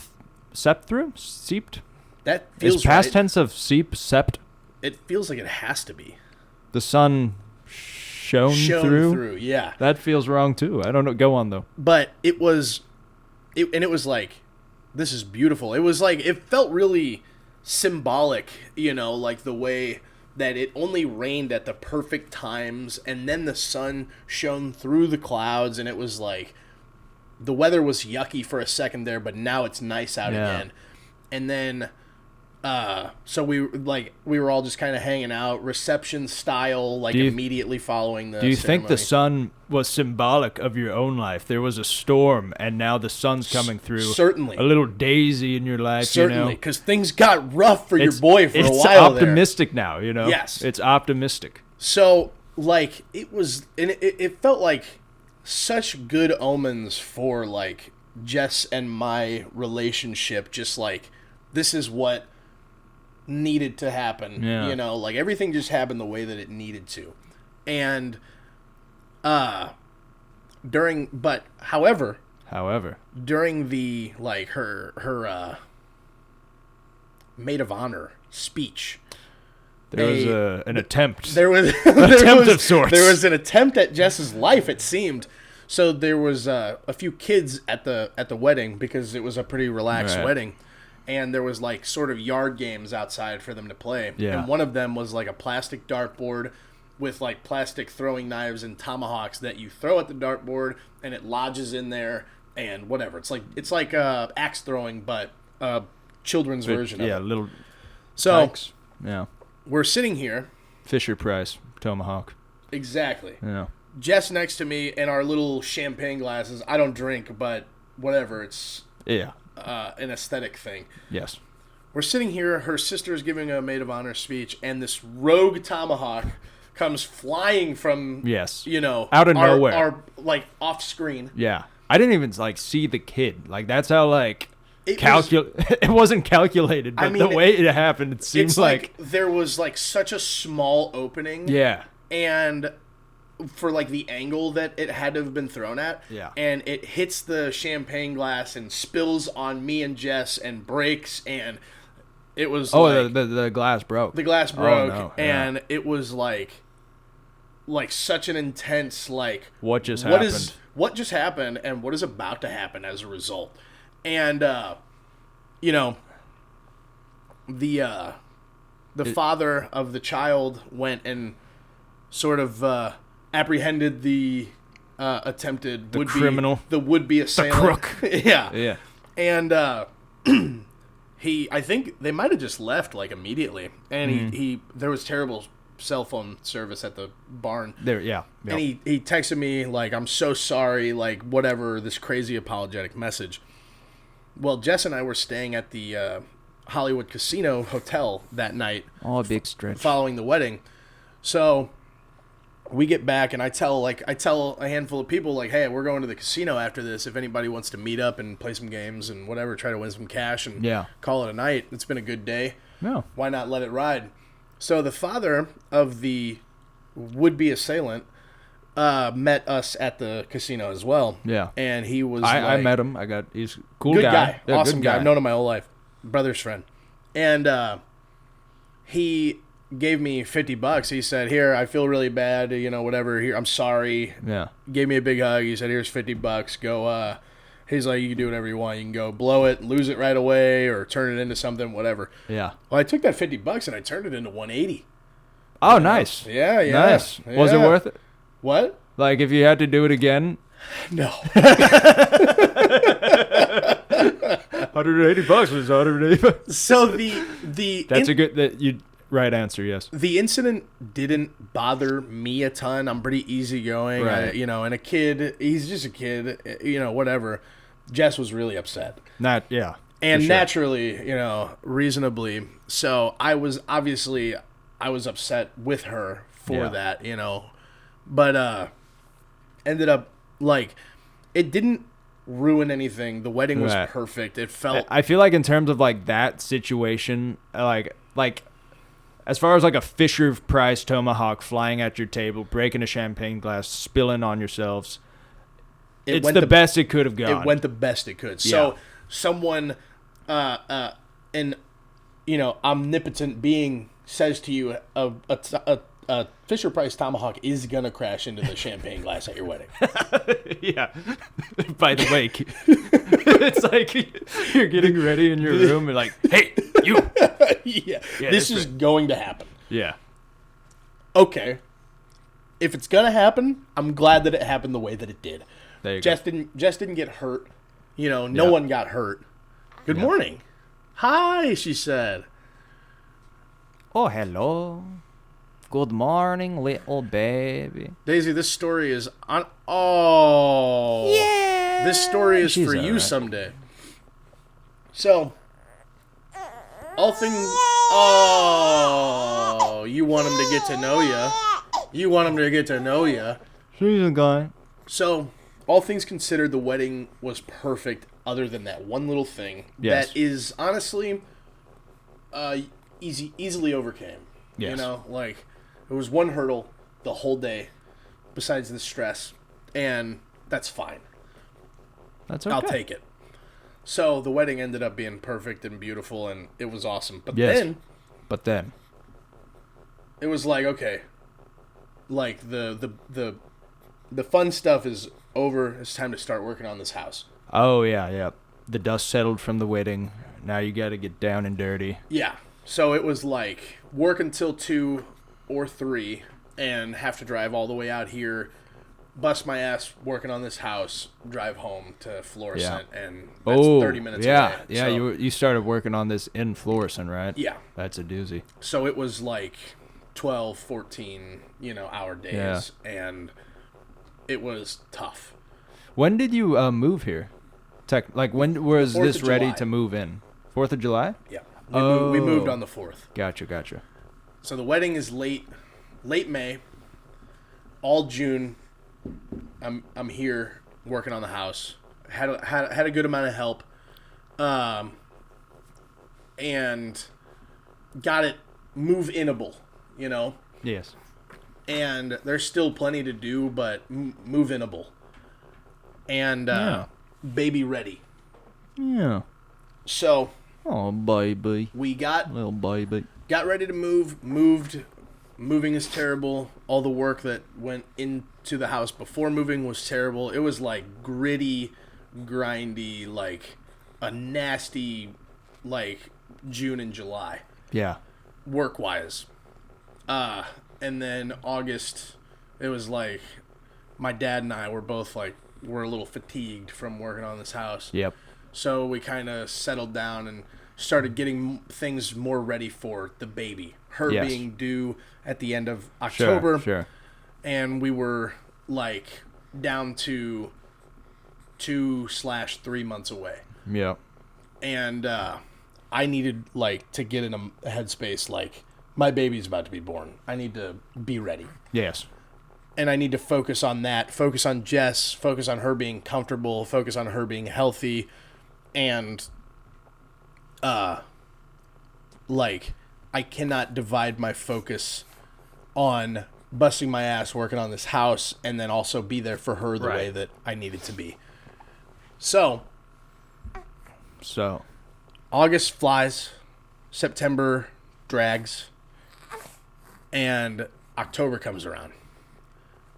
That feels Is past right. tense of seeped? It feels like it has to be. The sun shone through. Yeah. That feels wrong too. I don't know. Go on though. But it was like, this is beautiful. It was like, it felt really symbolic, like the way that it only rained at the perfect times, and then the sun shone through the clouds, and it was like, the weather was yucky for a second there, but now it's nice out again. And then, so we were all just kind of hanging out, reception style, like immediately following the Do you ceremony. think the sun was symbolic of your own life? There was a storm, and now the sun's coming through. Certainly. A little daisy in your life, Certainly, because things got rough for your boy for a while It's there. optimistic now, Yes. It's optimistic. So, like, it was, and it felt like such good omens for, like, Jess and my relationship. Just, like, this is what needed to happen. Yeah. Like, everything just happened the way that it needed to. And, however, during the, like, her maid of honor speech, there was an attempt. There was of sorts. There was an attempt at Jess's life, it seemed. So there was a few kids at the wedding, because it was a pretty relaxed wedding, and there was like sort of yard games outside for them to play. Yeah. And one of them was like a plastic dartboard with like plastic throwing knives and tomahawks that you throw at the dartboard, and it lodges in there, and whatever. It's like axe throwing, but children's version of it. Yeah, So dykes. Yeah. we're sitting here. Fisher Price Tomahawk. Exactly. Yeah. Jess next to me in our little champagne glasses. I don't drink, but whatever. It's an aesthetic thing. Yes. We're sitting here. Her sister is giving a maid of honor speech, and this rogue tomahawk comes flying from out of nowhere, our like off screen. Yeah, I didn't even like see the kid. Like that's how like it wasn't calculated, but the way it happened, it seems like there was like such a small opening. Yeah, and for like the angle that it had to have been thrown at. Yeah, and it hits the champagne glass and spills on me and Jess and breaks and. It was the glass broke. The glass broke, no. and it was like such an intense what just happened? What just happened, and what is about to happen as a result? And the father of the child went and sort of apprehended the attempted criminal, the would-be assailant, the crook. yeah, and. I think they might have just left immediately, and there was terrible cell phone service at the barn. There, yeah. And he texted me I'm so sorry, whatever, this crazy apologetic message. Well, Jess and I were staying at the Hollywood Casino Hotel that night. Oh, a big stretch. Following the wedding, so. We get back and I tell a handful of people hey, we're going to the casino after this. If anybody wants to meet up and play some games and whatever, try to win some cash and call it a night. It's been a good day. No. Why not let it ride? So the father of the would-be assailant met us at the casino as well. Yeah. And he was I met him. He's a cool good guy. Yeah, awesome guy. I've known him my whole life. Brother's friend. And he gave me $50. He said, "Here, I feel really bad, whatever. Here, I'm sorry." Yeah. Gave me a big hug. He said, "Here's $50. Go." He's like, "You can do whatever you want. You can go blow it, lose it right away, or turn it into something, whatever." Yeah. Well, I took that $50 and I turned it into $180. Oh, nice. Yeah. Nice. Yeah. Was it worth it? What? Like if you had to do it again? No. $180 was $180. So the that's a good right answer, yes. The incident didn't bother me a ton. I'm pretty easygoing, right. And a kid, he's just a kid, whatever. Jess was really upset. And naturally, reasonably. So I was upset with her for that, but ended up it didn't ruin anything. The wedding was perfect. It felt. I feel like in terms of that situation, like. As far as a Fisher Price tomahawk flying at your table, breaking a champagne glass, spilling on yourselves, it's the best it could have gone. It went the best it could. So someone, an omnipotent being says to you, a Fisher Price tomahawk is gonna crash into the champagne glass at your wedding. Yeah. By the way, it's like you're getting ready in your room and hey, you. Yeah. This is going to happen. Yeah. Okay. If it's gonna happen, I'm glad that it happened the way that it did. There you Jess didn't get hurt. No one got hurt. Good morning. Hi, she said. Oh, hello. Good morning, little baby. Daisy, this story is on. Oh, yeah. This story is for you someday. So, all things. Oh, you want him to get to know you. You want him to get to know you. She's a guy. So, all things considered, the wedding was perfect. Other than that one little thing that is honestly, easily overcame. Yes. It was one hurdle the whole day, besides the stress, and that's fine. That's okay. I'll take it. So the wedding ended up being perfect and beautiful, and it was awesome. But then it was okay, the fun stuff is over. It's time to start working on this house. Oh yeah. The dust settled from the wedding. Now you got to get down and dirty. Yeah. So it was work until 2 or 3 and have to drive all the way out here, bust my ass working on this house, drive home to Florissant, and that's 30 minutes away. Yeah, so, you started working on this in Florissant, right? Yeah. That's a doozy. So it was 12, 14, hour days, and it was tough. When did you move here? When was this ready July. to move in? 4th of July? Yeah. We moved on the 4th. Gotcha. So the wedding is late May. All June, I'm here working on the house. Had a good amount of help, and got it move-inable, Yes. And there's still plenty to do, but move-inable. And baby ready. Yeah. So. Oh, baby. We little baby. Got ready to move. Moved. Moving is terrible. All the work that went into the house before moving was terrible. It was like gritty, grindy, like a nasty, like June and July. Yeah. Work-wise. And then August, it was like my dad and I were both like, we're a little fatigued from working on this house. Yep. So we kind of settled down and started getting things more ready for the baby. Her being due at the end of October. Sure. And we were like down to 2/3 months away. Yep. And I needed like to get in a headspace like my baby's about to be born. I need to be ready. Yes. And I need to focus on that, focus on Jess, focus on her being comfortable, focus on her being healthy, and like I cannot divide my focus on busting my ass working on this house and then also be there for her the way that I needed to be. So August flies, September drags, and October comes around.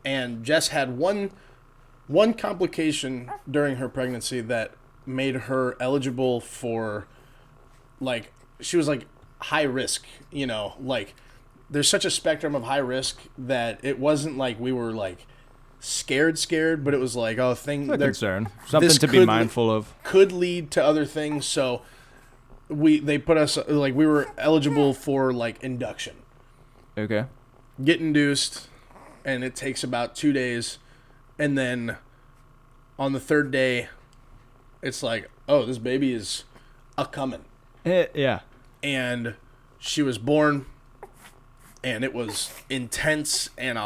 And Jess had one complication during her pregnancy that made her eligible for, like, she was like high risk, like there's such a spectrum of high risk that it wasn't like we were like scared, but it was like, concern, something to be mindful of, could lead to other things. So they put us like we were eligible for like induction. Okay. Get induced, and it takes about 2 days, and then on the 3rd day, it's like, oh, this baby is a-coming. Yeah. And she was born, and it was intense, and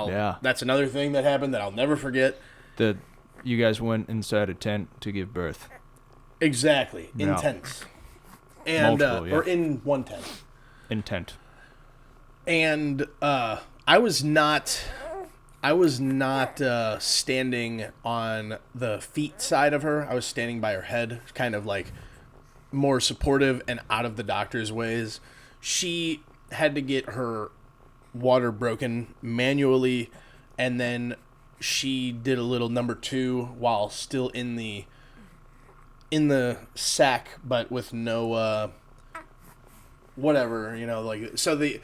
that's another thing that happened that I'll never forget. You guys went inside a tent to give birth. Exactly. Yeah. Intense. And or in one tent. Intent. And I was not standing on the feet side of her. I was standing by her head, kind of like more supportive and out of the doctor's ways. She had to get her water broken manually, and then she did a little number 2 while still in the sack, but with no whatever, like, so the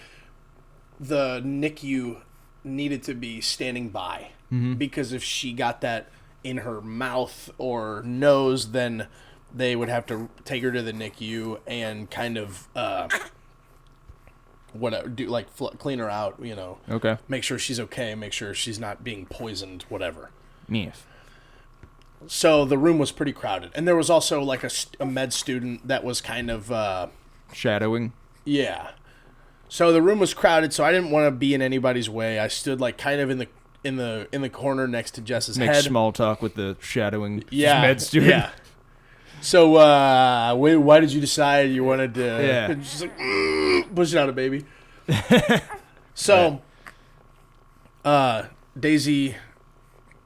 NICU needed to be standing by, because if she got that in her mouth or nose, then they would have to take her to the NICU and kind of whatever, do like clean her out, Okay. make sure she's okay, make sure she's not being poisoned, whatever. Yes. So the room was pretty crowded, and there was also like a med student that was kind of shadowing. Yeah. So the room was crowded, so I didn't want to be in anybody's way. I stood like kind of in the corner next to Jess's head. Make small talk with the shadowing med student. Yeah. So why did you decide you wanted to? Yeah. She's like pushing out a baby. So, Daisy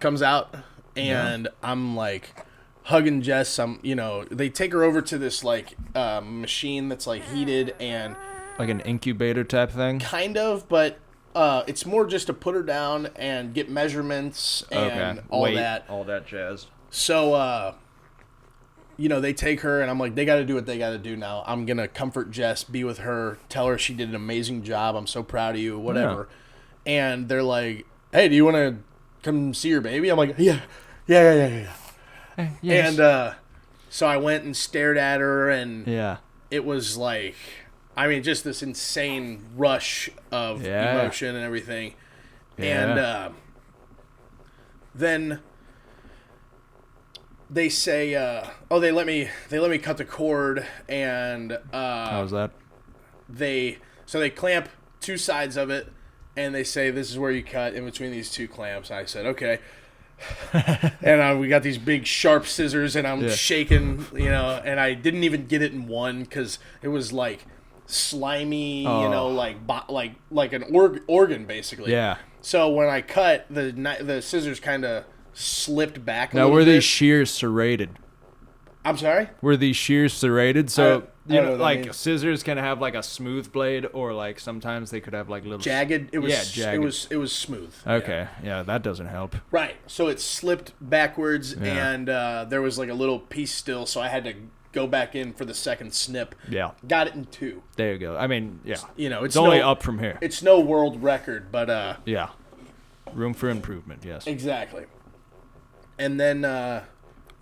comes out, and I'm like hugging Jess. They take her over to this like machine that's like heated and like an incubator type thing. Kind of, but it's more just to put her down and get measurements and all that jazz. So, they take her, and I'm like, they got to do what they got to do now. I'm going to comfort Jess, be with her, tell her she did an amazing job. I'm so proud of you, whatever. Yeah. And they're like, hey, do you want to come see your baby? I'm like, yeah. Yes. And so I went and stared at her, and it was like, I mean, just this insane rush of emotion and everything. Yeah. And then they say, they let me cut the cord, and How was that? They clamp two sides of it, and they say, this is where you cut in between these two clamps. I said, okay. And we got these big sharp scissors, and I'm shaking, and I didn't even get it in one because it was like slimy, like an organ basically. Yeah. So when I cut, the scissors kind of slipped back. Now were these shears serrated? I'm sorry? Were these shears serrated? So I don't know what that like means. scissors can have like a smooth blade, or like sometimes they could have like little Jagged. It was jagged. It was smooth. Okay, yeah, that doesn't help. Right. So it slipped backwards, and there was like a little piece still, so I had to go back in for the second snip. Yeah. Got it in two. There you go. I mean, yeah. It's only up from here. It's no world record, but yeah. Room for improvement, yes. Exactly. And then I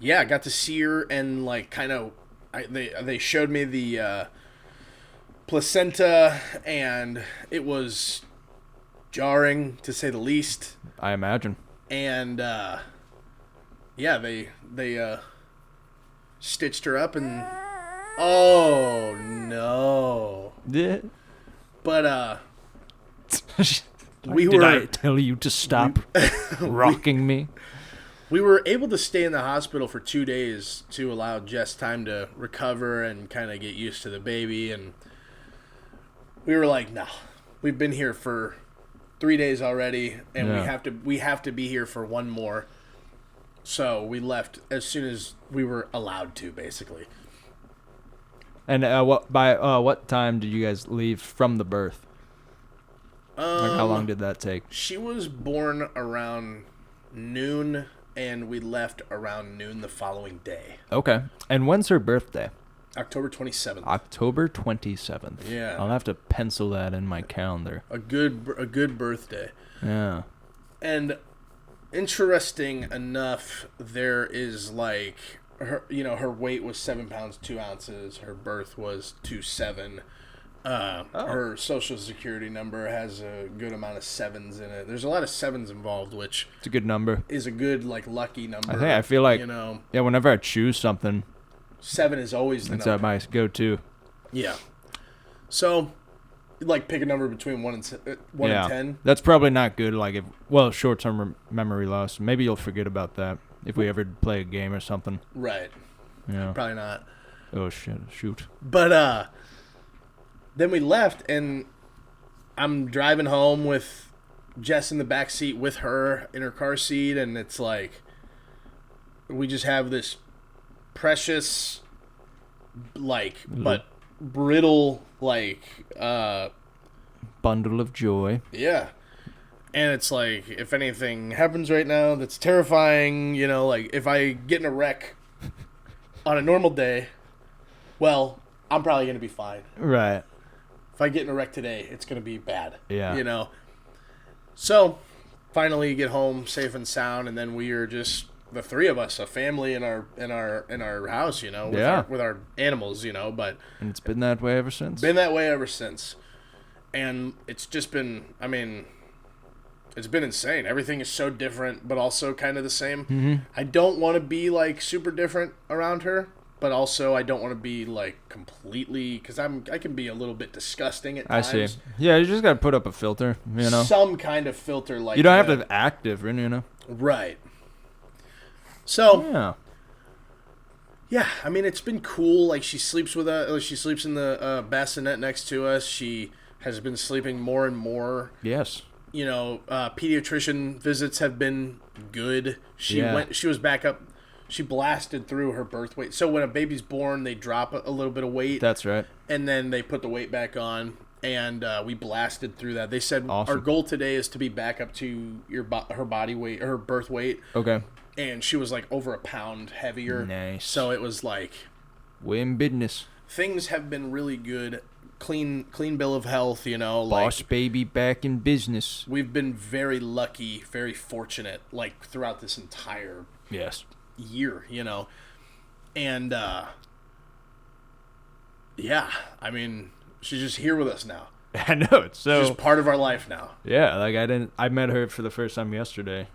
got to see her, and like kind of they showed me the placenta, and it was jarring to say the least. I imagine. And they stitched her up, and oh no. Yeah. But Did I tell you to stop rocking me? We were able to stay in the hospital for 2 days to allow Jess time to recover and kind of get used to the baby. And we were like, no, we've been here for 3 days already, and we have to be here for one more. So we left as soon as we were allowed to, basically. And what time did you guys leave from the birth? Like how long did that take? She was born around noon, and we left around noon the following day. Okay. And when's her birthday? October 27th. October 27th. Yeah. I'll have to pencil that in my calendar. A good birthday. Yeah. And interesting enough, there is like her weight was 7 pounds 2 ounces. Her birth was 2.7. Her social security number has a good amount of sevens in it. There's a lot of sevens involved, which it's a good number. Is a good lucky number. I feel like whenever I choose something, 7 is always the number. That's my go-to. Yeah. So, like pick a number between 1 and 10. That's probably not good. Like short-term memory loss. Maybe you'll forget about that if we ever play a game or something. Right. Yeah. Probably not. Oh shit! Shoot. But then we left, and I'm driving home with Jess in the back seat with her in her car seat, and it's like we just have this precious, but brittle, bundle of joy. Yeah. And it's like, if anything happens right now that's terrifying, like if I get in a wreck on a normal day, well, I'm probably going to be fine. Right. If I get in a wreck today, it's going to be bad. Yeah. So, finally get home safe and sound, and then we are just the three of us, a family in our house, with our animals, but and it's been that way ever since. And it's just been, it's been insane. Everything is so different, but also kind of the same. Mm-hmm. I don't want to be super different around her, but also I don't want to be completely, because I can be a little bit disgusting at times. I see. Yeah, you just got to put up a filter, Some kind of filter you don't have to act different, Right. So, yeah, it's been cool. She sleeps with us. She sleeps in the bassinet next to us. She has been sleeping more and more. Yes. Pediatrician visits have been good. She was back up. She blasted through her birth weight. So when a baby's born, they drop a little bit of weight. That's right. And then they put the weight back on, and we blasted through that. They said awesome. Our goal today is to be back up to her body weight, her birth weight. Okay. And she was over a pound heavier. Nice. So it was we're in business. Things have been really good. Clean bill of health, Boss baby back in business. We've been very lucky, very fortunate, throughout this entire year, And She's just here with us now. I know, it's so... She's just part of our life now. Yeah, like I met her for the first time yesterday.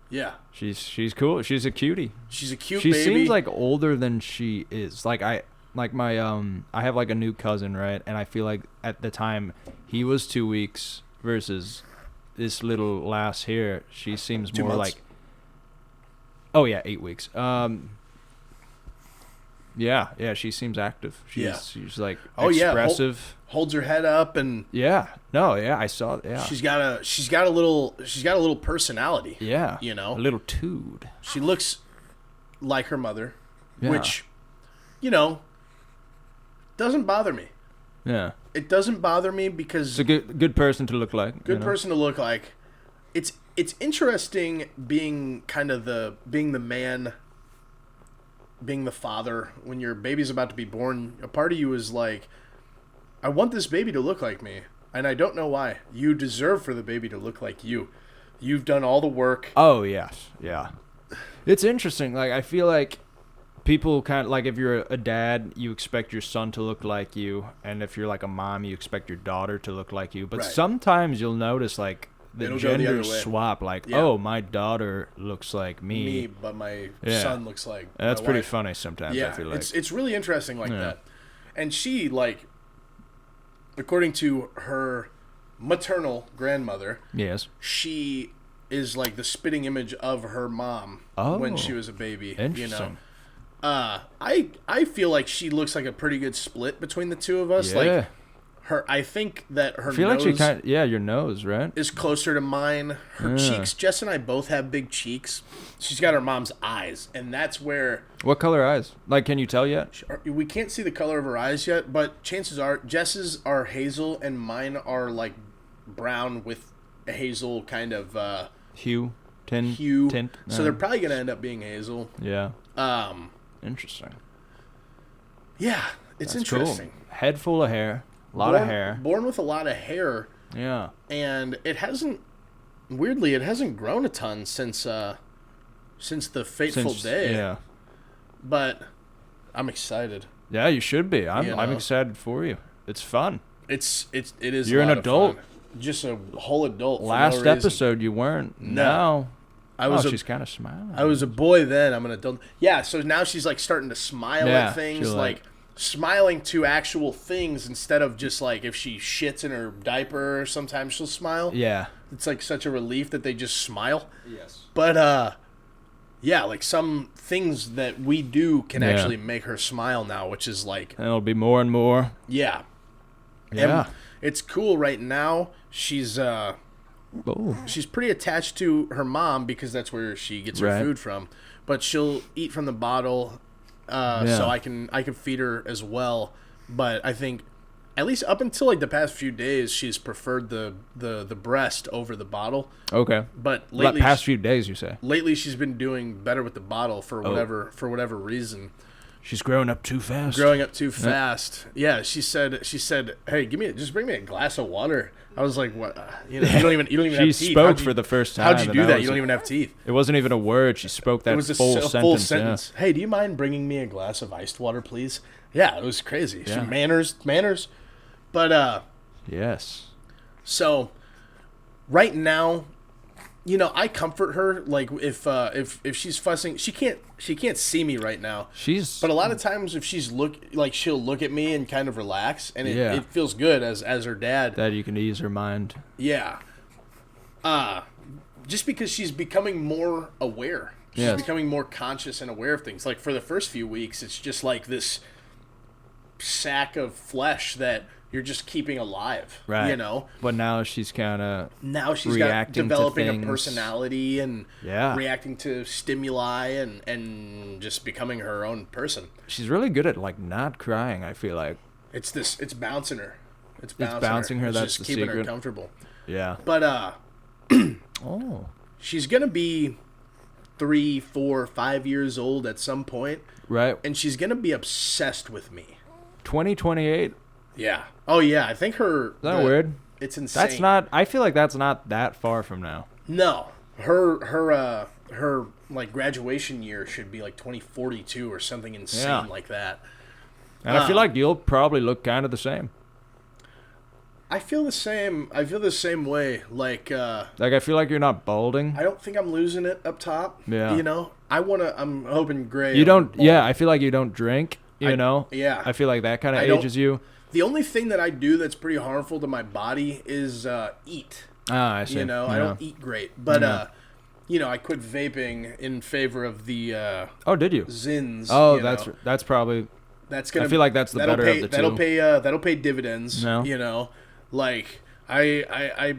Yeah. She's cool. She's a cutie. She's a cute baby. She seems like older than she is. Like I have like a new cousin, right? And I feel like at the time he was 2 weeks versus this little lass here. She seems 2 more months. like... Oh, yeah, 8 weeks. Yeah, she seems active. She's like expressive. Holds her head up and I saw. Yeah, she's got a little personality. Yeah, you know, a little tood. She looks like her mother, yeah. which, doesn't bother me. Yeah, it doesn't bother me because it's a good person to look like. Person to look like. It's interesting being the man. Being the father when your baby's about to be born, a part of you is like, I want this baby to look like me, and I don't know why. You deserve for the baby to look like you. You've done all the work. Oh yes, yeah. It's interesting. Like I feel like people kind of like if you're a dad, you expect your son to look like you, and if you're like a mom, you expect your daughter to look like you. But sometimes you'll notice like the gender swap, like, oh, my daughter looks like me, but my son looks like that's my pretty wife. funny sometimes. Yeah, I feel like it's really interesting like that. And she, like, according to her maternal grandmother, yes, she is like the spitting image of her mom when she was a baby. Interesting. I feel like she looks like a pretty good split between the two of us. Like I think that her feel nose like she your nose, right? is closer to mine. Her cheeks, Jess and I both have big cheeks. She's got her mom's eyes, and that's where... What color eyes? Like, can you tell yet? We can't see the color of her eyes yet, but chances are Jess's are hazel and mine are like brown with a hazel kind of hue. So they're probably going to end up being hazel. Yeah. Interesting. Yeah, it's interesting. Cool. Head full of hair. A lot of hair. Born with a lot of hair. Yeah. And it hasn't grown a ton since the fateful day. Yeah. But I'm excited. Yeah, you should be. I'm excited for you. It's fun. It is. You're an adult. Just a whole adult. Last episode you weren't. No. She's kind of smiling. I was a boy then. I'm an adult. Yeah, so now she's like starting to smile at things, like smiling to actual things instead of just like if she shits in her diaper, sometimes she'll smile. Yeah. It's like such a relief that they just smile. Yes. But yeah, like some things that we do can actually make her smile now, which is like... And it'll be more and more. Yeah. Yeah. And it's cool right now. She's pretty attached to her mom because that's where she gets her food from. But she'll eat from the bottle, so I can feed her as well. But I think at least up until like the past few days, she's preferred the breast over the bottle. Okay. But lately, past few days, you say? Lately, she's been doing better with the bottle for whatever reason. She's growing up too fast. Yeah, she said, "Hey, just bring me a glass of water." I was like, "What? You don't even have teeth." She spoke for the first time. How'd you do that? You don't even have teeth. It wasn't even a word. She spoke that full sentence. Yeah. Hey, do you mind bringing me a glass of iced water, please? Yeah, it was crazy. Yeah. Manners. But yes. So right now, I comfort her. Like if she's fussing, she can't see me right now. But a lot of times if she's she'll look at me and kind of relax, and it feels good as her dad. That you can ease her mind. Yeah. Just because she's becoming more aware. She's becoming more conscious and aware of things. Like for the first few weeks, it's just like this sack of flesh that you're just keeping alive, right? But now she's kind of developing a personality and reacting to stimuli and just becoming her own person. She's really good at like not crying. I feel like it's bouncing her. It's bouncing her. That's just the keeping secret. her comfortable. Yeah. But she's gonna be 3, 4, 5 years old at some point, right? And she's gonna be obsessed with me. 2028. Yeah. Oh yeah. I think her. Is that weird? It's insane. That's not. I feel like that's not that far from now. No. Her like graduation year should be like 2042 or something insane like that. And I feel like you'll probably look kind of the same. I feel the same. I feel the same way. Like I feel like you're not balding. I don't think I'm losing it up top. Yeah. You know, I'm hoping gray. You don't. Yeah, I feel like you don't drink. You know. Yeah. I feel like that kind of ages you. The only thing that I do that's pretty harmful to my body is eat. Ah, I see. You know, yeah. I don't eat great, but you know, I quit vaping in favor of the Oh, did you? Zins. Oh, you know. that's probably. That's gonna. I feel like that's the better of the two. That'll pay dividends. No. You know, like I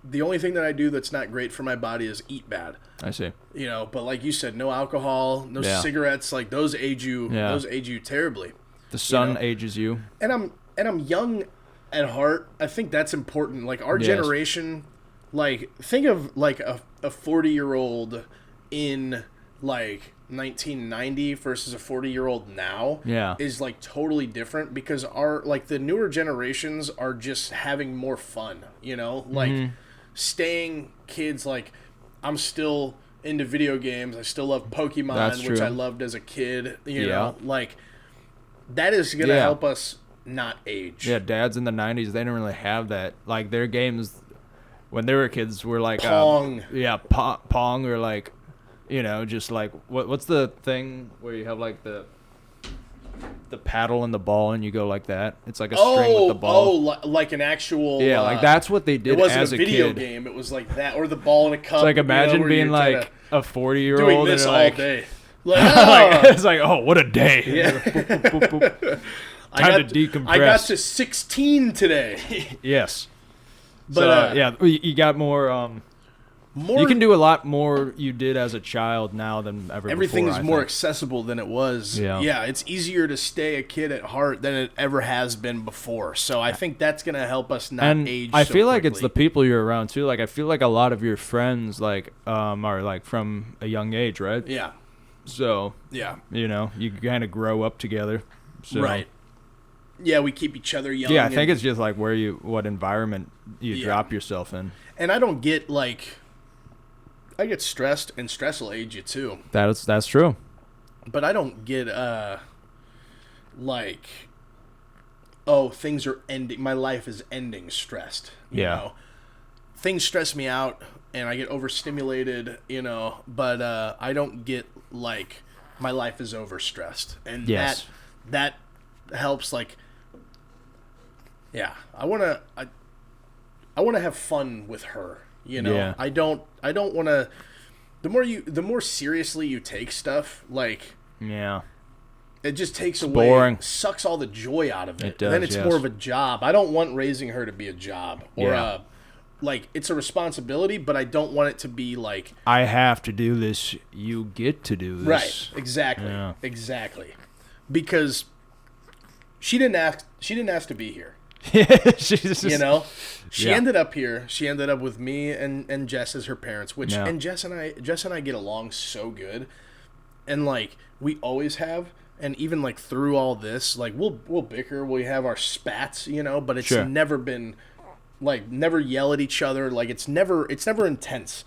the only thing that I do that's not great for my body is eat bad. I see. You know, but like you said, no alcohol, no cigarettes. Like those age you. Yeah. Those age you terribly. The sun know? ages you. And I'm young at heart. I think that's important. Like our generation, like think of like a 40-year-old in like 1990 versus a 40-year-old now is like totally different because our like the newer generations are just having more fun, you know, like staying kids. Like I'm still into video games. I still love Pokemon, which I loved as a kid, you know, like that is going to help us not age. Yeah. Dads in the 90s, they didn't really have that. Like their games when they were kids were like Pong. Pong or like, you know, just like what's the thing where you have like the paddle and the ball and you go like that? It's like a string with the ball. Oh, like an actual. Yeah, like that's what they did as a kid. It wasn't as a a video kid. game. It was like that, or the ball in a cup. It's like imagine you know, being like a 40-year-old doing this all like, day. Like, it's like, oh, what a day. Yeah. Boop, boop, boop, boop. Time to decompress. I got to 16 today. Yes. But so, you got more. You can do a lot more you did as a child now than ever everything before. is more accessible than it was. Yeah, it's easier to stay a kid at heart than it ever has been before. So I think that's going to help us not age. I feel like quickly. it's the people you're around too. Like I feel like a lot of your friends like are like from a young age, right? Yeah. So you know, you kind of grow up together. So. Right. Yeah, we keep each other young. Yeah, I think it's just like what environment you drop yourself in. And I don't get like, I get stressed, and stress will age you too. That's true. But I don't get like, oh, things are ending. My life is ending. Stressed. You know? Things stress me out, and I get overstimulated. You know, but I don't get like my life is overstressed, and that helps. Like, yeah, I wanna have fun with her. You know, I don't want to. The more seriously you take stuff, like it just takes away, boring. Sucks all the joy out of it. It does, then it's more of a job. I don't want raising her to be a job or like it's a responsibility, but I don't want it to be like I have to do this. You get to do this. Right? Exactly. Because she didn't ask to be here. You know, she ended up here. She ended up with me and Jess as her parents, which and Jess and I get along so good, and like we always have, and even like through all this, like we'll bicker, we have our spats, you know, but it's never been like never yell at each other, like it's never intense,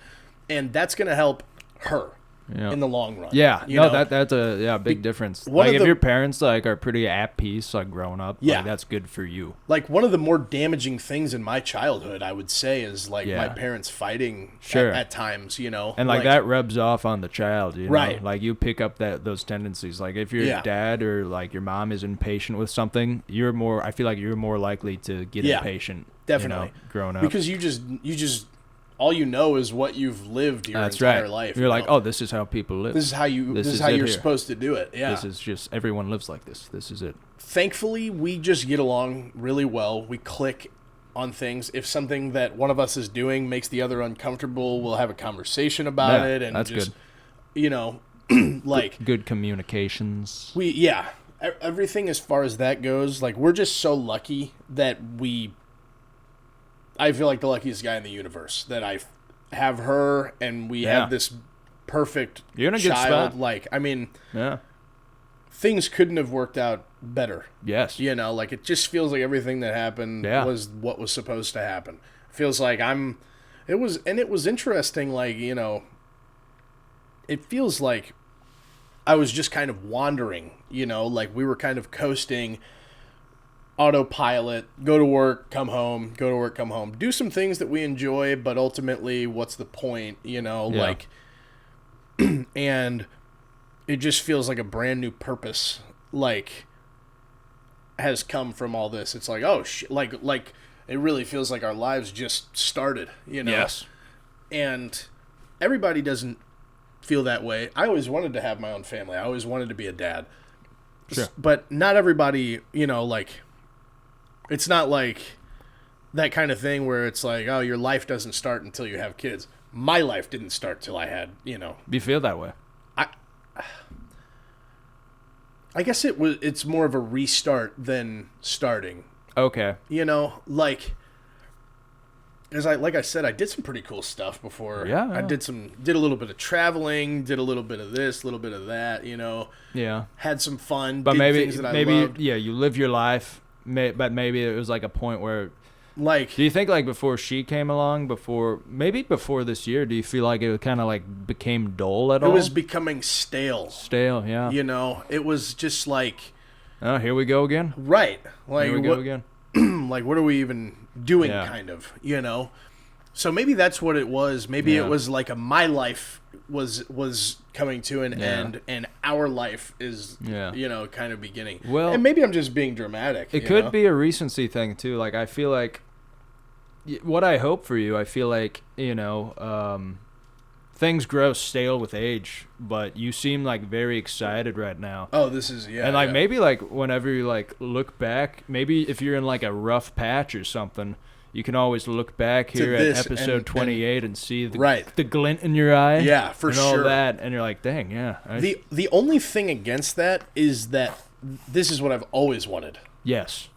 and that's gonna help her. In the long run. Yeah. You know? That's a big difference. Like if your parents like are pretty at peace, like growing up, like that's good for you. Like one of the more damaging things in my childhood, I would say, is like my parents fighting at times, you know. And like that rubs off on the child, you know. Right. Like you pick up those tendencies. Like if your dad or like your mom is impatient with something, I feel like you're more likely to get impatient. Definitely. You know, growing up. Because you just all you know is what you've lived your entire life. You're like, oh, this is how people live. This is how you're supposed to do it. Yeah. This is just everyone lives like this. This is it. Thankfully, we just get along really well. We click on things. If something that one of us is doing makes the other uncomfortable, we'll have a conversation about it, and that's just good. You know, like good communications. Everything as far as that goes, like we're just so lucky that I feel like the luckiest guy in the universe that I have her, and we have this perfect You're in a child. good spot. Like, I mean, things couldn't have worked out better. Yes. You know, like it just feels like everything that happened was what was supposed to happen. It feels like it was interesting. Like, you know, it feels like I was just kind of wandering, you know, like we were kind of coasting. autopilot, go to work, come home, go to work, come home. Do some things that we enjoy, but ultimately, what's the point, like, and it just feels like a brand new purpose, like, has come from all this. It's like, oh, like, it really feels like our lives just started, Yes. And everybody doesn't feel that way. I always wanted to have my own family. I always wanted to be a dad. Sure. But not everybody, like, it's not like that kind of thing where it's like, oh, your life doesn't start until you have kids. My life didn't start till I had, Do you feel that way? I guess it's more of a restart than starting. Okay. Like, like I said, I did some pretty cool stuff before. Yeah. I did a little bit of traveling, did a little bit of this, a little bit of that, Yeah. Had some fun, but did maybe things that I loved. Yeah, you live your life, but maybe it was like a point where, like, do you think like before she came along, before this year, do you feel like it kind of like became dull at all? It was becoming stale. Stale, yeah. It was just like, oh, here we go again. right? Like, Here we go again. Like, what are we even doing? Kind of, So maybe that's what it was. Maybe it was like my life was coming to an end, and our life is, kind of beginning. Well, and maybe I'm just being dramatic. It could be a recency thing too. Like, I feel like what I hope for you, I feel like, things grow stale with age, but you seem like very excited right now. Oh, this is, and like maybe like whenever you like look back, maybe if you're in like a rough patch or something, you can always look back here at episode 28 and see the glint in your eye. Yeah, for and sure. all that, and you're like, dang, yeah. The only thing against that is that this is what I've always wanted. Yes.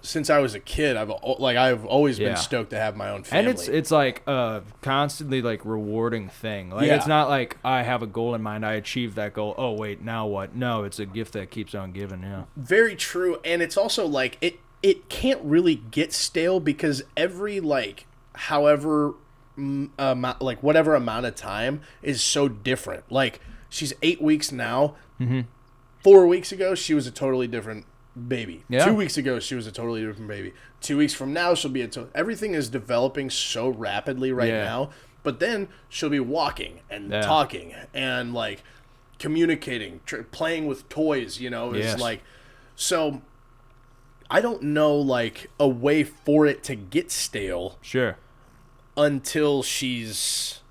Since I was a kid, I've always been stoked to have my own family. And it's like a constantly like rewarding thing. Like, it's not like I have a goal in mind, I achieved that goal. Oh wait, now what? No, it's a gift that keeps on giving. Yeah. Very true, and it's also like it can't really get stale because every like however like whatever amount of time is so different. Like, she's 8 weeks now. Mm-hmm. 4 weeks ago, she was a totally different baby. Yeah. 2 weeks ago, she was a totally different baby. 2 weeks from now, she'll be everything is developing so rapidly now. But then she'll be walking and talking and like communicating, playing with toys. Is like, so I don't know like a way for it to get stale. Sure. Until she's,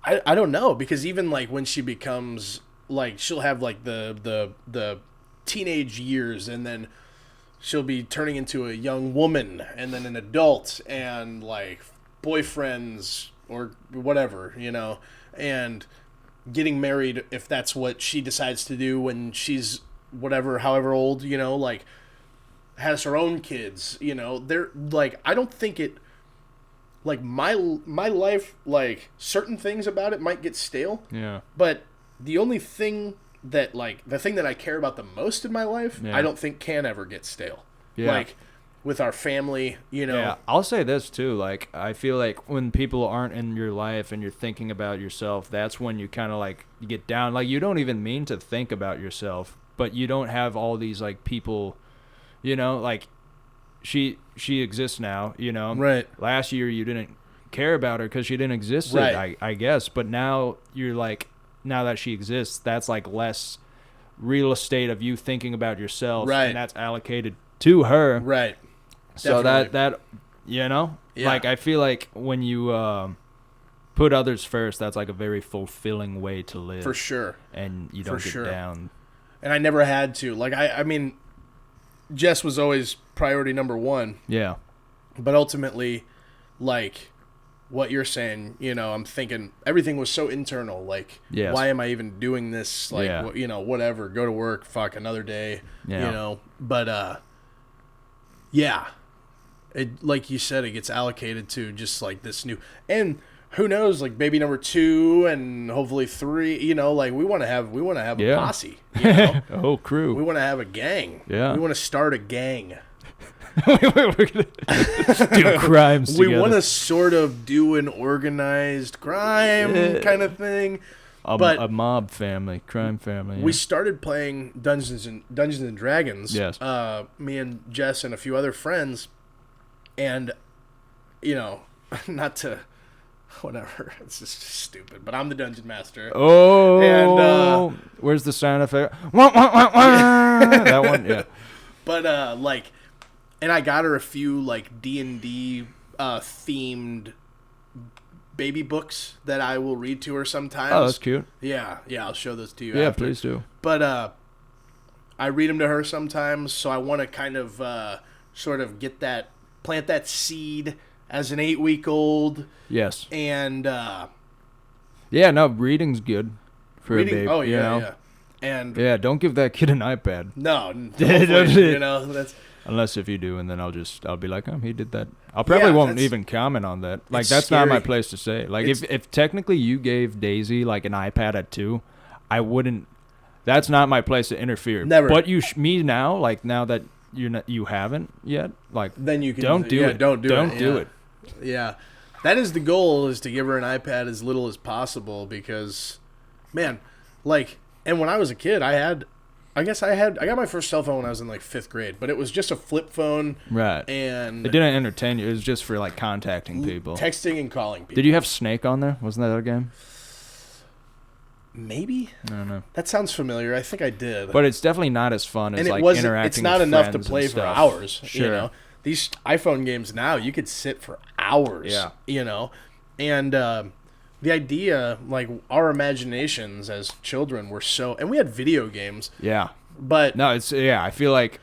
I don't know, because even like when she becomes like, she'll have like the teenage years, and then she'll be turning into a young woman, and then an adult, and like boyfriends or whatever, and getting married if that's what she decides to do when she's however old, like has her own kids, they're like, I don't think it, like my life, like certain things about it might get stale. Yeah. But the only thing that like the thing that I care about the most in my life, I don't think can ever get stale. Yeah. Like with our family, Yeah, I'll say this too. Like, I feel like when people aren't in your life and you're thinking about yourself, that's when you kind of like you get down. Like, you don't even mean to think about yourself, but you don't have all these like people, like she exists now, Right. Last year you didn't care about her because she didn't exist, right. I guess. But now you're like, now that she exists, that's like less real estate of you thinking about yourself, right. and that's allocated to her, right? So Definitely. that Yeah. like, I feel like when you put others first, that's like a very fulfilling way to live, for sure, and you don't get down. And I never had to. Like, I mean, Jess was always priority number one. Yeah. But ultimately, like what you're saying, I'm thinking everything was so internal. Like, yes. Why am I even doing this? Like, whatever. Go to work. Fuck, another day. Yeah. But yeah. It, like you said, it gets allocated to just like this new, and who knows, like baby number 2 and hopefully 3. Like we want to have a posse. A whole crew. We want to have a gang. Yeah. We want to start a gang. We're gonna do crimes together. We want to sort of do an organized crime kind of thing. But a mob family, crime family. we started playing Dungeons and Dragons. Yes. Me and Jess and a few other friends, and not to whatever. It's just stupid. But I'm the dungeon master. Oh. And where's the sound effect? That one. Yeah. But and I got her a few like D&D themed baby books that I will read to her sometimes. Oh, that's cute. Yeah, I'll show those to you. Yeah, after. please do. But I read them to her sometimes, so I want to kind of sort of plant that seed as an 8-week-old. Yes. And yeah, no, reading's good for reading. a baby. Oh yeah, you know? yeah. And yeah, don't give that kid an iPad. No, that's. Unless if you do, and then I'll be like, he did that. I probably won't even comment on that. Like, that's scary. Not my place to say. Like, if technically you gave Daisy, like, an iPad at 2, I wouldn't. That's not my place to interfere. Never. But me now, like, now that you haven't yet, like, then you can. Don't do it. Don't do it. Yeah. That is the goal, is to give her an iPad as little as possible because, man, like, and when I was a kid, I got my first cell phone when I was in like 5th grade, but it was just a flip phone. Right. And it didn't entertain you. It was just for like contacting people. Texting and calling people. Did you have Snake on there? Wasn't that a game? Maybe? I don't know. That sounds familiar. I think I did. But it's definitely not as fun as like interacting it's not with enough to friends play and for stuff. hours. Sure. You know? These iPhone games now, you could sit for hours. Yeah. You know? And the idea, like, our imaginations as children were and we had video games. Yeah. But no, I feel like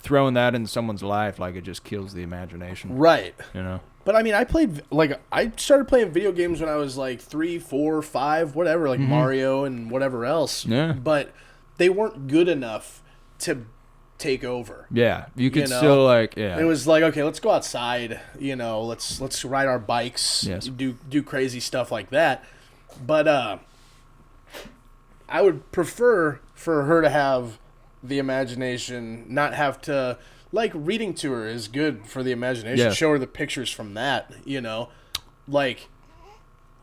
throwing that in someone's life, like, it just kills the imagination. Right. You know? But I mean, I started playing video games when I was like 3, 4, 5, whatever, like Mario and whatever else. Yeah. But they weren't good enough to take over. Yeah. You could still, like, yeah. It was like, okay, let's go outside, let's ride our bikes, yes. do crazy stuff like that. But I would prefer for her to have the imagination, not have to, like, reading to her is good for the imagination. Yes. Show her the pictures from that, like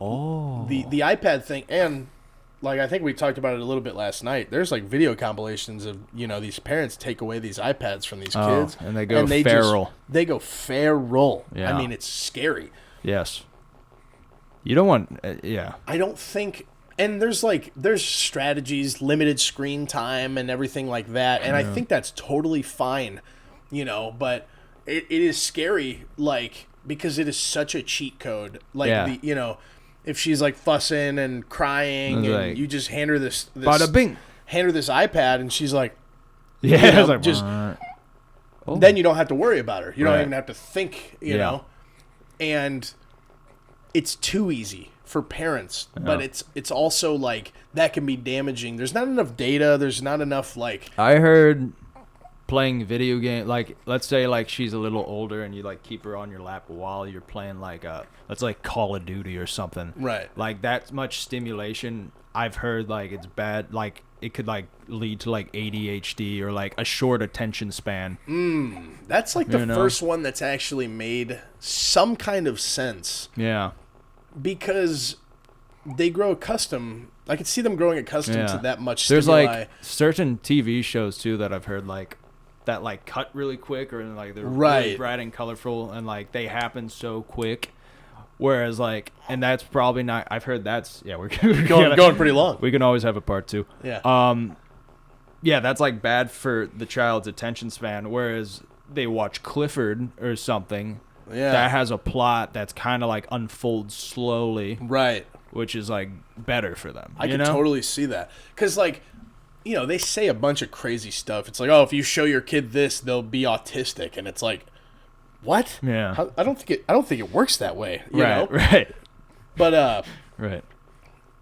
the iPad thing. And like, I think we talked about it a little bit last night. There's like video compilations of, these parents take away these iPads from these kids and they go feral. They go feral. Yeah. I mean, it's scary. Yes. You don't want yeah. I don't think. And there's strategies, limited screen time, and everything like that. And I think that's totally fine, but it is scary, like, because it is such a cheat code. Like, if she's like fussing and crying, and you just hand her this bada bing, hand her this iPad, and she's like, like, just then you don't have to worry about her. You don't even have to think, you know, and it's too easy for parents, but it's also like that can be damaging. There's not enough data. There's not enough, like, I heard playing video game, like, let's say like she's a little older and you like keep her on your lap while you're playing like let's like Call of Duty or something. Right. Like that much stimulation, I've heard like it's bad. Like it could like lead to like ADHD or like a short attention span. That's like the first one that's actually made some kind of sense. Yeah. Because they grow accustomed. I could see them growing accustomed to that much stimuli. There's like certain TV shows too that I've heard like that like cut really quick, or like they're really bright and colorful, and like they happen so quick. Whereas like, and that's probably not. I've heard that's we're going pretty long. We can always have a part 2. Yeah. Yeah, that's like bad for the child's attention span. Whereas they watch Clifford or something. Yeah. That has a plot that's kind of like unfolds slowly. Right. Which is like better for them. I can totally see that. Because like, they say a bunch of crazy stuff. It's like, oh, if you show your kid this, they'll be autistic. And it's like, what? Yeah. I don't think it works that way. You know? Right. But right.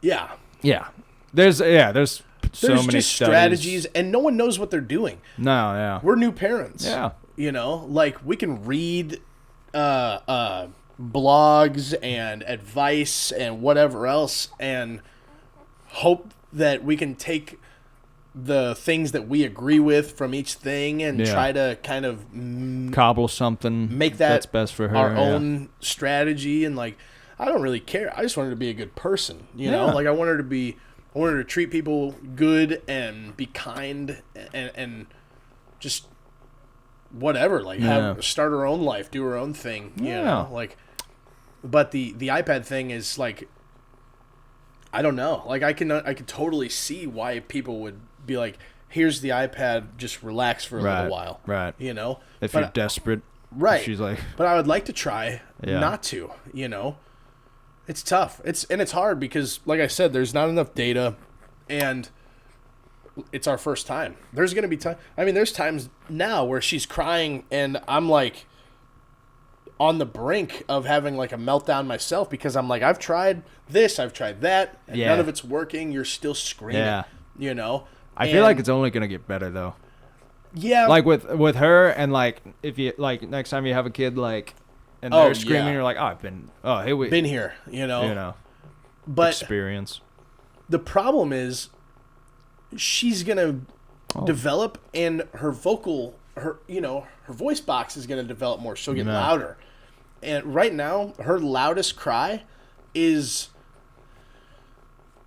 Yeah. Yeah. There's so many just strategies, and no one knows what they're doing. No, yeah. We're new parents. Yeah. Like, we can read blogs and advice and whatever else and hope that we can take the things that we agree with from each thing and try to kind of cobble something, make that's best for her, our own strategy. And like, I don't really care. I just want her to be a good person, you know? Like, I want her to be I want her to treat people good and be kind and just whatever. Like start her own life, do her own thing. You know, like. But the iPad thing is like, I don't know. Like I can totally see why people would be like, here's the iPad, just relax for a little while. Right. You know, if you're desperate. Right. She's like, but I would like to try not to. You know, it's tough. It's hard because, like I said, there's not enough data, and it's our first time. There's gonna be time. I mean, there's times now where she's crying, and I'm like on the brink of having like a meltdown myself because I'm like, I've tried this, I've tried that, and none of it's working. You're still screaming, you know? I feel like it's only going to get better though. Yeah. Like with her, and like, if you, like, next time you have a kid, like, and they're screaming, you're like, been here, you know? You know, but experience. The problem is she's going to develop, and her voice box is going to develop more. She'll get louder. And right now, her loudest cry is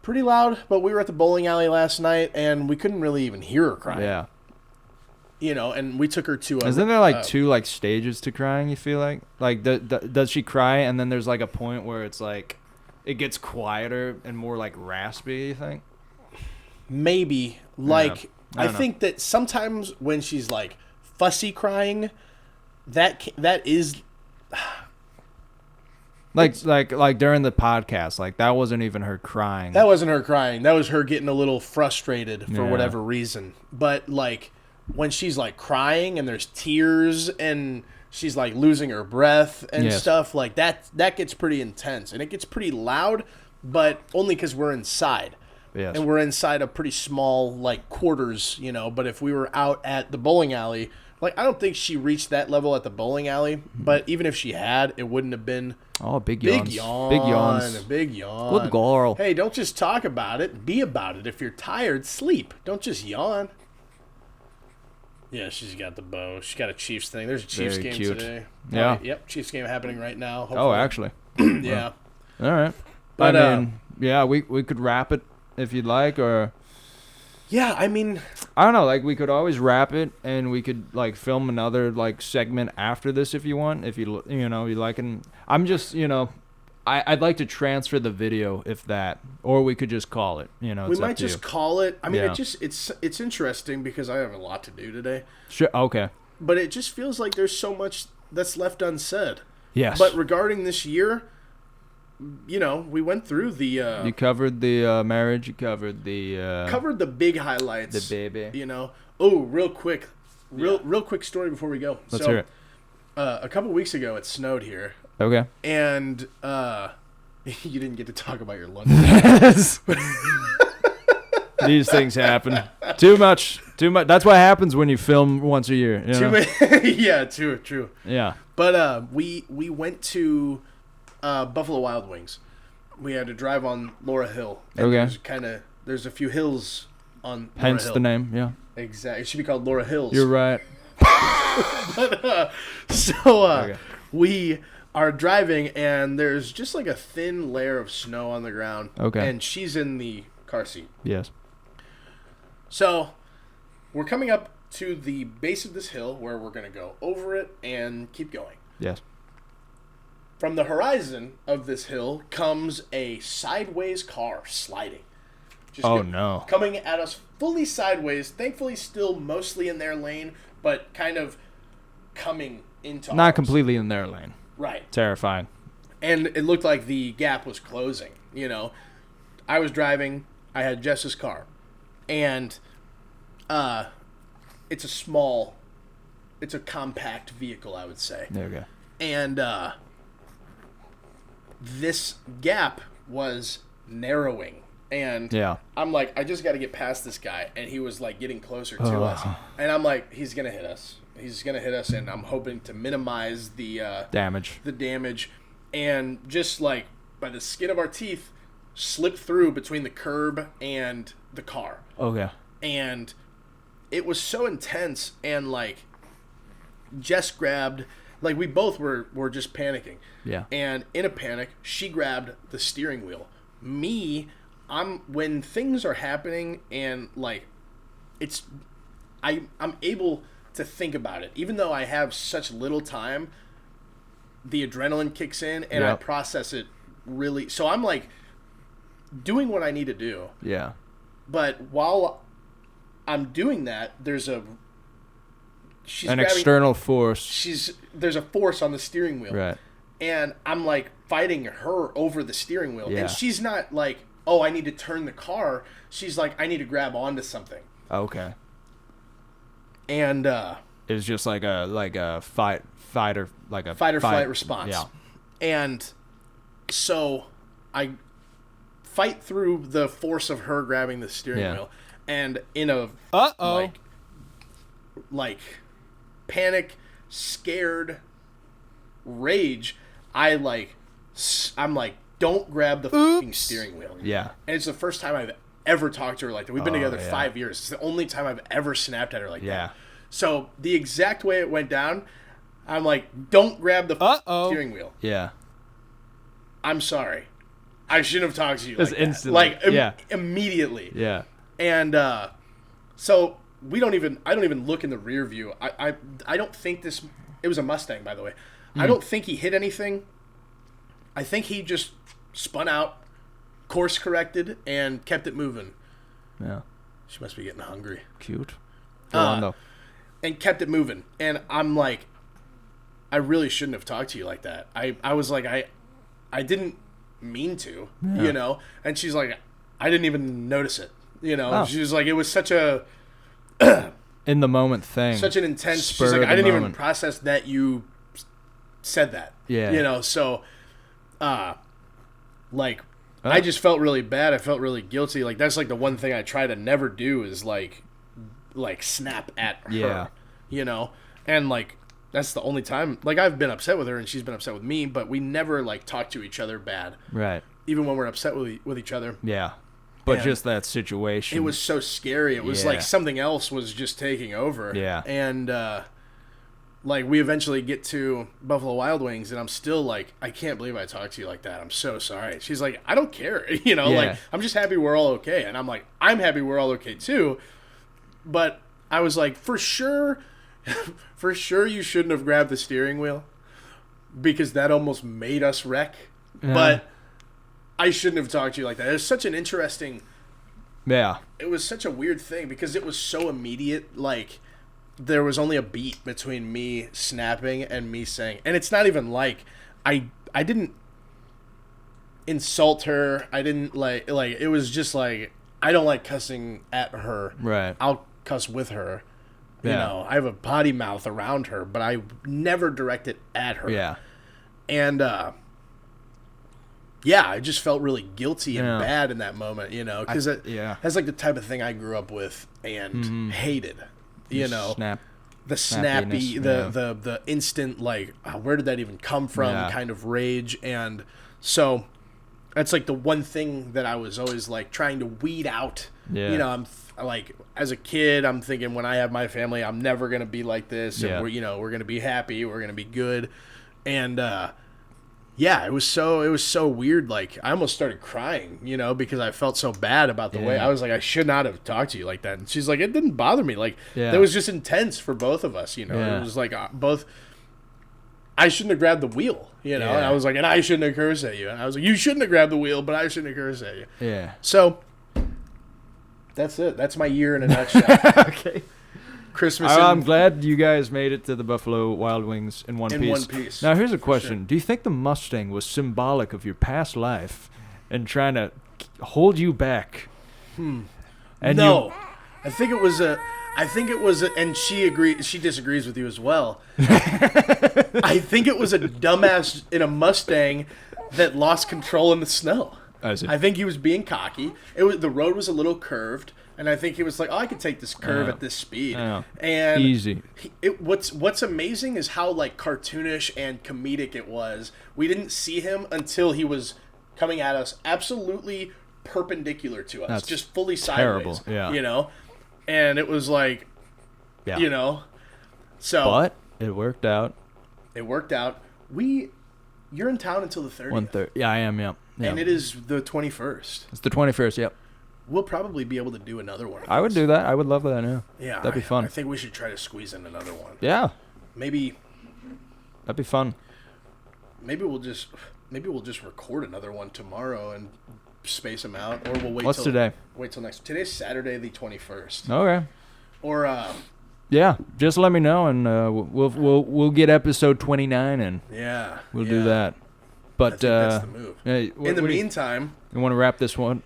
pretty loud, but we were at the bowling alley last night, and we couldn't really even hear her crying. Yeah. You know, and we took her to Isn't there, like, two, like, stages to crying, you feel like? Like, does she cry, and then there's, like, a point where it's, like, it gets quieter and more, like, raspy, you think? Maybe. Like, I think that sometimes when she's, like, fussy crying, that is like during the podcast, like that wasn't even her crying. That wasn't her crying. That was her getting a little frustrated for whatever reason. But like when she's like crying and there's tears and she's like losing her breath and stuff, like that gets pretty intense, and it gets pretty loud, but only because we're inside. Yes. And we're inside a pretty small like quarters, you know, but if we were out at the bowling alley, like, I don't think she reached that level at the bowling alley, but even if she had, it wouldn't have been... Oh, big yawns. Big yawn. Good girl. Hey, don't just talk about it. Be about it. If you're tired, sleep. Don't just yawn. Yeah, she's got the bow. She's got a Chiefs thing. There's a Chiefs game today. Yeah. Yep, Chiefs game happening right now. Hopefully. Oh, actually. Yeah. All right. But, I mean, we could wrap it if you'd like, or... Yeah, I mean... I don't know, like, we could always wrap it, and we could, like, film another, like, segment after this if you want, if you like, and I'm just, I'd like to transfer the video, if that, or we could just call it, we might just call it. I mean, it's interesting because I have a lot to do today. Sure, okay. But it just feels like there's so much that's left unsaid. Yes. But regarding this year... we went through the... you covered the marriage. You covered the... covered the big highlights. The baby. Oh, real quick quick story before we go. Let's hear it. A couple weeks ago, it snowed here. Okay. And you didn't get to talk about your lunch. These things happen. Too much. That's what happens when you film once a year. Yeah, true. Yeah. But we went to... Buffalo Wild Wings. We had to drive on Laura Hill. And there's a few hills on Laura Hence Hill. the name, yeah. Exactly. It should be called Laura Hills. You're right. But, we are driving, and there's just like a thin layer of snow on the ground. Okay. And she's in the car seat. Yes. So we're coming up to the base of this hill where we're going to go over it and keep going. Yes. From the horizon of this hill comes a sideways car sliding. No. Coming at us fully sideways, thankfully still mostly in their lane, but kind of coming into Not ours. completely in their lane. Right. Terrifying. And it looked like the gap was closing, I was driving, I had Jess's car, and it's a compact vehicle, I would say. There we go. And this gap was narrowing, and I'm like, I just got to get past this guy, and he was like getting closer to us, and I'm like, he's gonna hit us, and I'm hoping to minimize the damage, and just like by the skin of our teeth, slip through between the curb and the car. Okay. And it was so intense, and like Jess grabbed. Like, we both were just panicking. Yeah. And in a panic, she grabbed the steering wheel. Me, when things are happening and like I'm able to think about it, even though I have such little time. The adrenaline kicks in and I process it really. So I'm like doing what I need to do. Yeah. But while I'm doing that, there's an external force. There's a force on the steering wheel. Right. And I'm like fighting her over the steering wheel. Yeah. And she's not like, oh, I need to turn the car. She's like, I need to grab onto something. Okay. And it's just like a fight or flight response. Yeah. And so I fight through the force of her grabbing the steering wheel, and in a like panic, scared rage, I'm like, don't grab the fucking steering wheel. Yeah. And it's the first time I've ever talked to her like that. We've been together 5 years. It's the only time I've ever snapped at her like that. So the exact way it went down, I'm like, don't grab the steering wheel. Yeah. I'm sorry. I shouldn't have talked to you like that. Instantly. Like, immediately. Yeah. And so I don't even look in the rear view. I don't think it was a Mustang, by the way. I don't think he hit anything. I think he just spun out, course corrected, and kept it moving. Yeah. She must be getting hungry. Cute. Go on, though. And kept it moving. And I'm like, I really shouldn't have talked to you like that. I was like, I didn't mean to, you know? And she's like, I didn't even notice it, you know? Oh. She was like, it was such a... in the moment thing. Such an intense... She's like, I didn't even process that you said that. Yeah. You know, so... I just felt really bad. I felt really guilty. Like, that's like the one thing I try to never do is like snap at her. Yeah. You know? And like... That's the only time, like, I've been upset with her and she's been upset with me, but we never, like, talk to each other bad. Right. Even when we're upset with each other. Yeah. But and just that situation. It was so scary. It was like something else was just taking over. Yeah. And, like, we eventually get to Buffalo Wild Wings and I'm still like, I can't believe I talked to you like that. I'm so sorry. She's like, I don't care. You know, like, I'm just happy we're all okay. And I'm like, I'm happy we're all okay too. But I was like, for sure you shouldn't have grabbed the steering wheel because that almost made us wreck. Yeah. But I shouldn't have talked to you like that. It was such an interesting... Yeah. It was such a weird thing because it was so immediate. Like, there was only a beat between me snapping and me saying... And it's not even like... I didn't insult her. I didn't, like... It was just like... I don't like cussing at her. Right. I'll cuss with her. You know, I have a potty mouth around her, but I never direct it at her. Yeah. And, I just felt really guilty and bad in that moment, you know, because that's like the type of thing I grew up with and hated, you know. The snappy, the instant, like, where did that even come from kind of rage. And so that's like the one thing that I was always like trying to weed out. Yeah. You know, I'm like, as a kid, I'm thinking when I have my family, I'm never going to be like this. And we're going to be happy. We're going to be good. And, it was so weird. Like, I almost started crying, you know, because I felt so bad about the way I was like, I should not have talked to you like that. And she's like, it didn't bother me. Like, that was just intense for both of us, you know. It was like I shouldn't have grabbed the wheel, you know. And I was like, and I shouldn't have cursed at you. And I was like, you shouldn't have grabbed the wheel, but I shouldn't have cursed at you. Yeah. So that's it. That's my year in a nutshell. Okay. Christmas. I'm glad you guys made it to the Buffalo Wild Wings in one piece. Now, here's a question. Sure. Do you think the Mustang was symbolic of your past life and trying to hold you back? And no. I think it was and she disagrees with you as well. I think it was a dumbass in a Mustang that lost control in the snow. I think he was being cocky. The road was a little curved, and I think he was like, "Oh, I could take this curve at this speed." And easy. What's amazing is how like cartoonish and comedic it was. We didn't see him until he was coming at us, absolutely perpendicular to us, just fully sideways. Terrible. You know, and it was like, you know, so. But it worked out. You're in town until the 30th. 1/3. Yeah, I am. Yeah. Yeah. And it is the 21st. It's the 21st. Yep. We'll probably be able to do another one. I would do that. I would love that. Yeah. Yeah, that'd be fun. I think we should try to squeeze in another one. Yeah. Maybe. That'd be fun. Maybe we'll just record another one tomorrow and space them out, or we'll wait. What's today? Wait till next. Today's Saturday, the 21st. Okay. Or yeah, just let me know, and we'll get episode 29, and yeah, we'll do that. But I think that's the move. In the meantime, you want to wrap this one?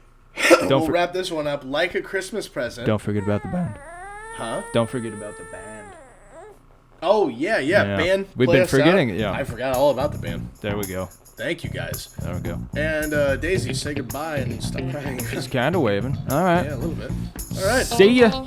We'll wrap this one up like a Christmas present. Don't forget about the band. Huh? Don't forget about the band. Oh yeah. Band. We've been forgetting it. Yeah. I forgot all about the band. There we go. Thank you guys. There we go. And Daisy, say goodbye and stop crying. She's kind of waving. All right. Yeah, a little bit. All right. See ya.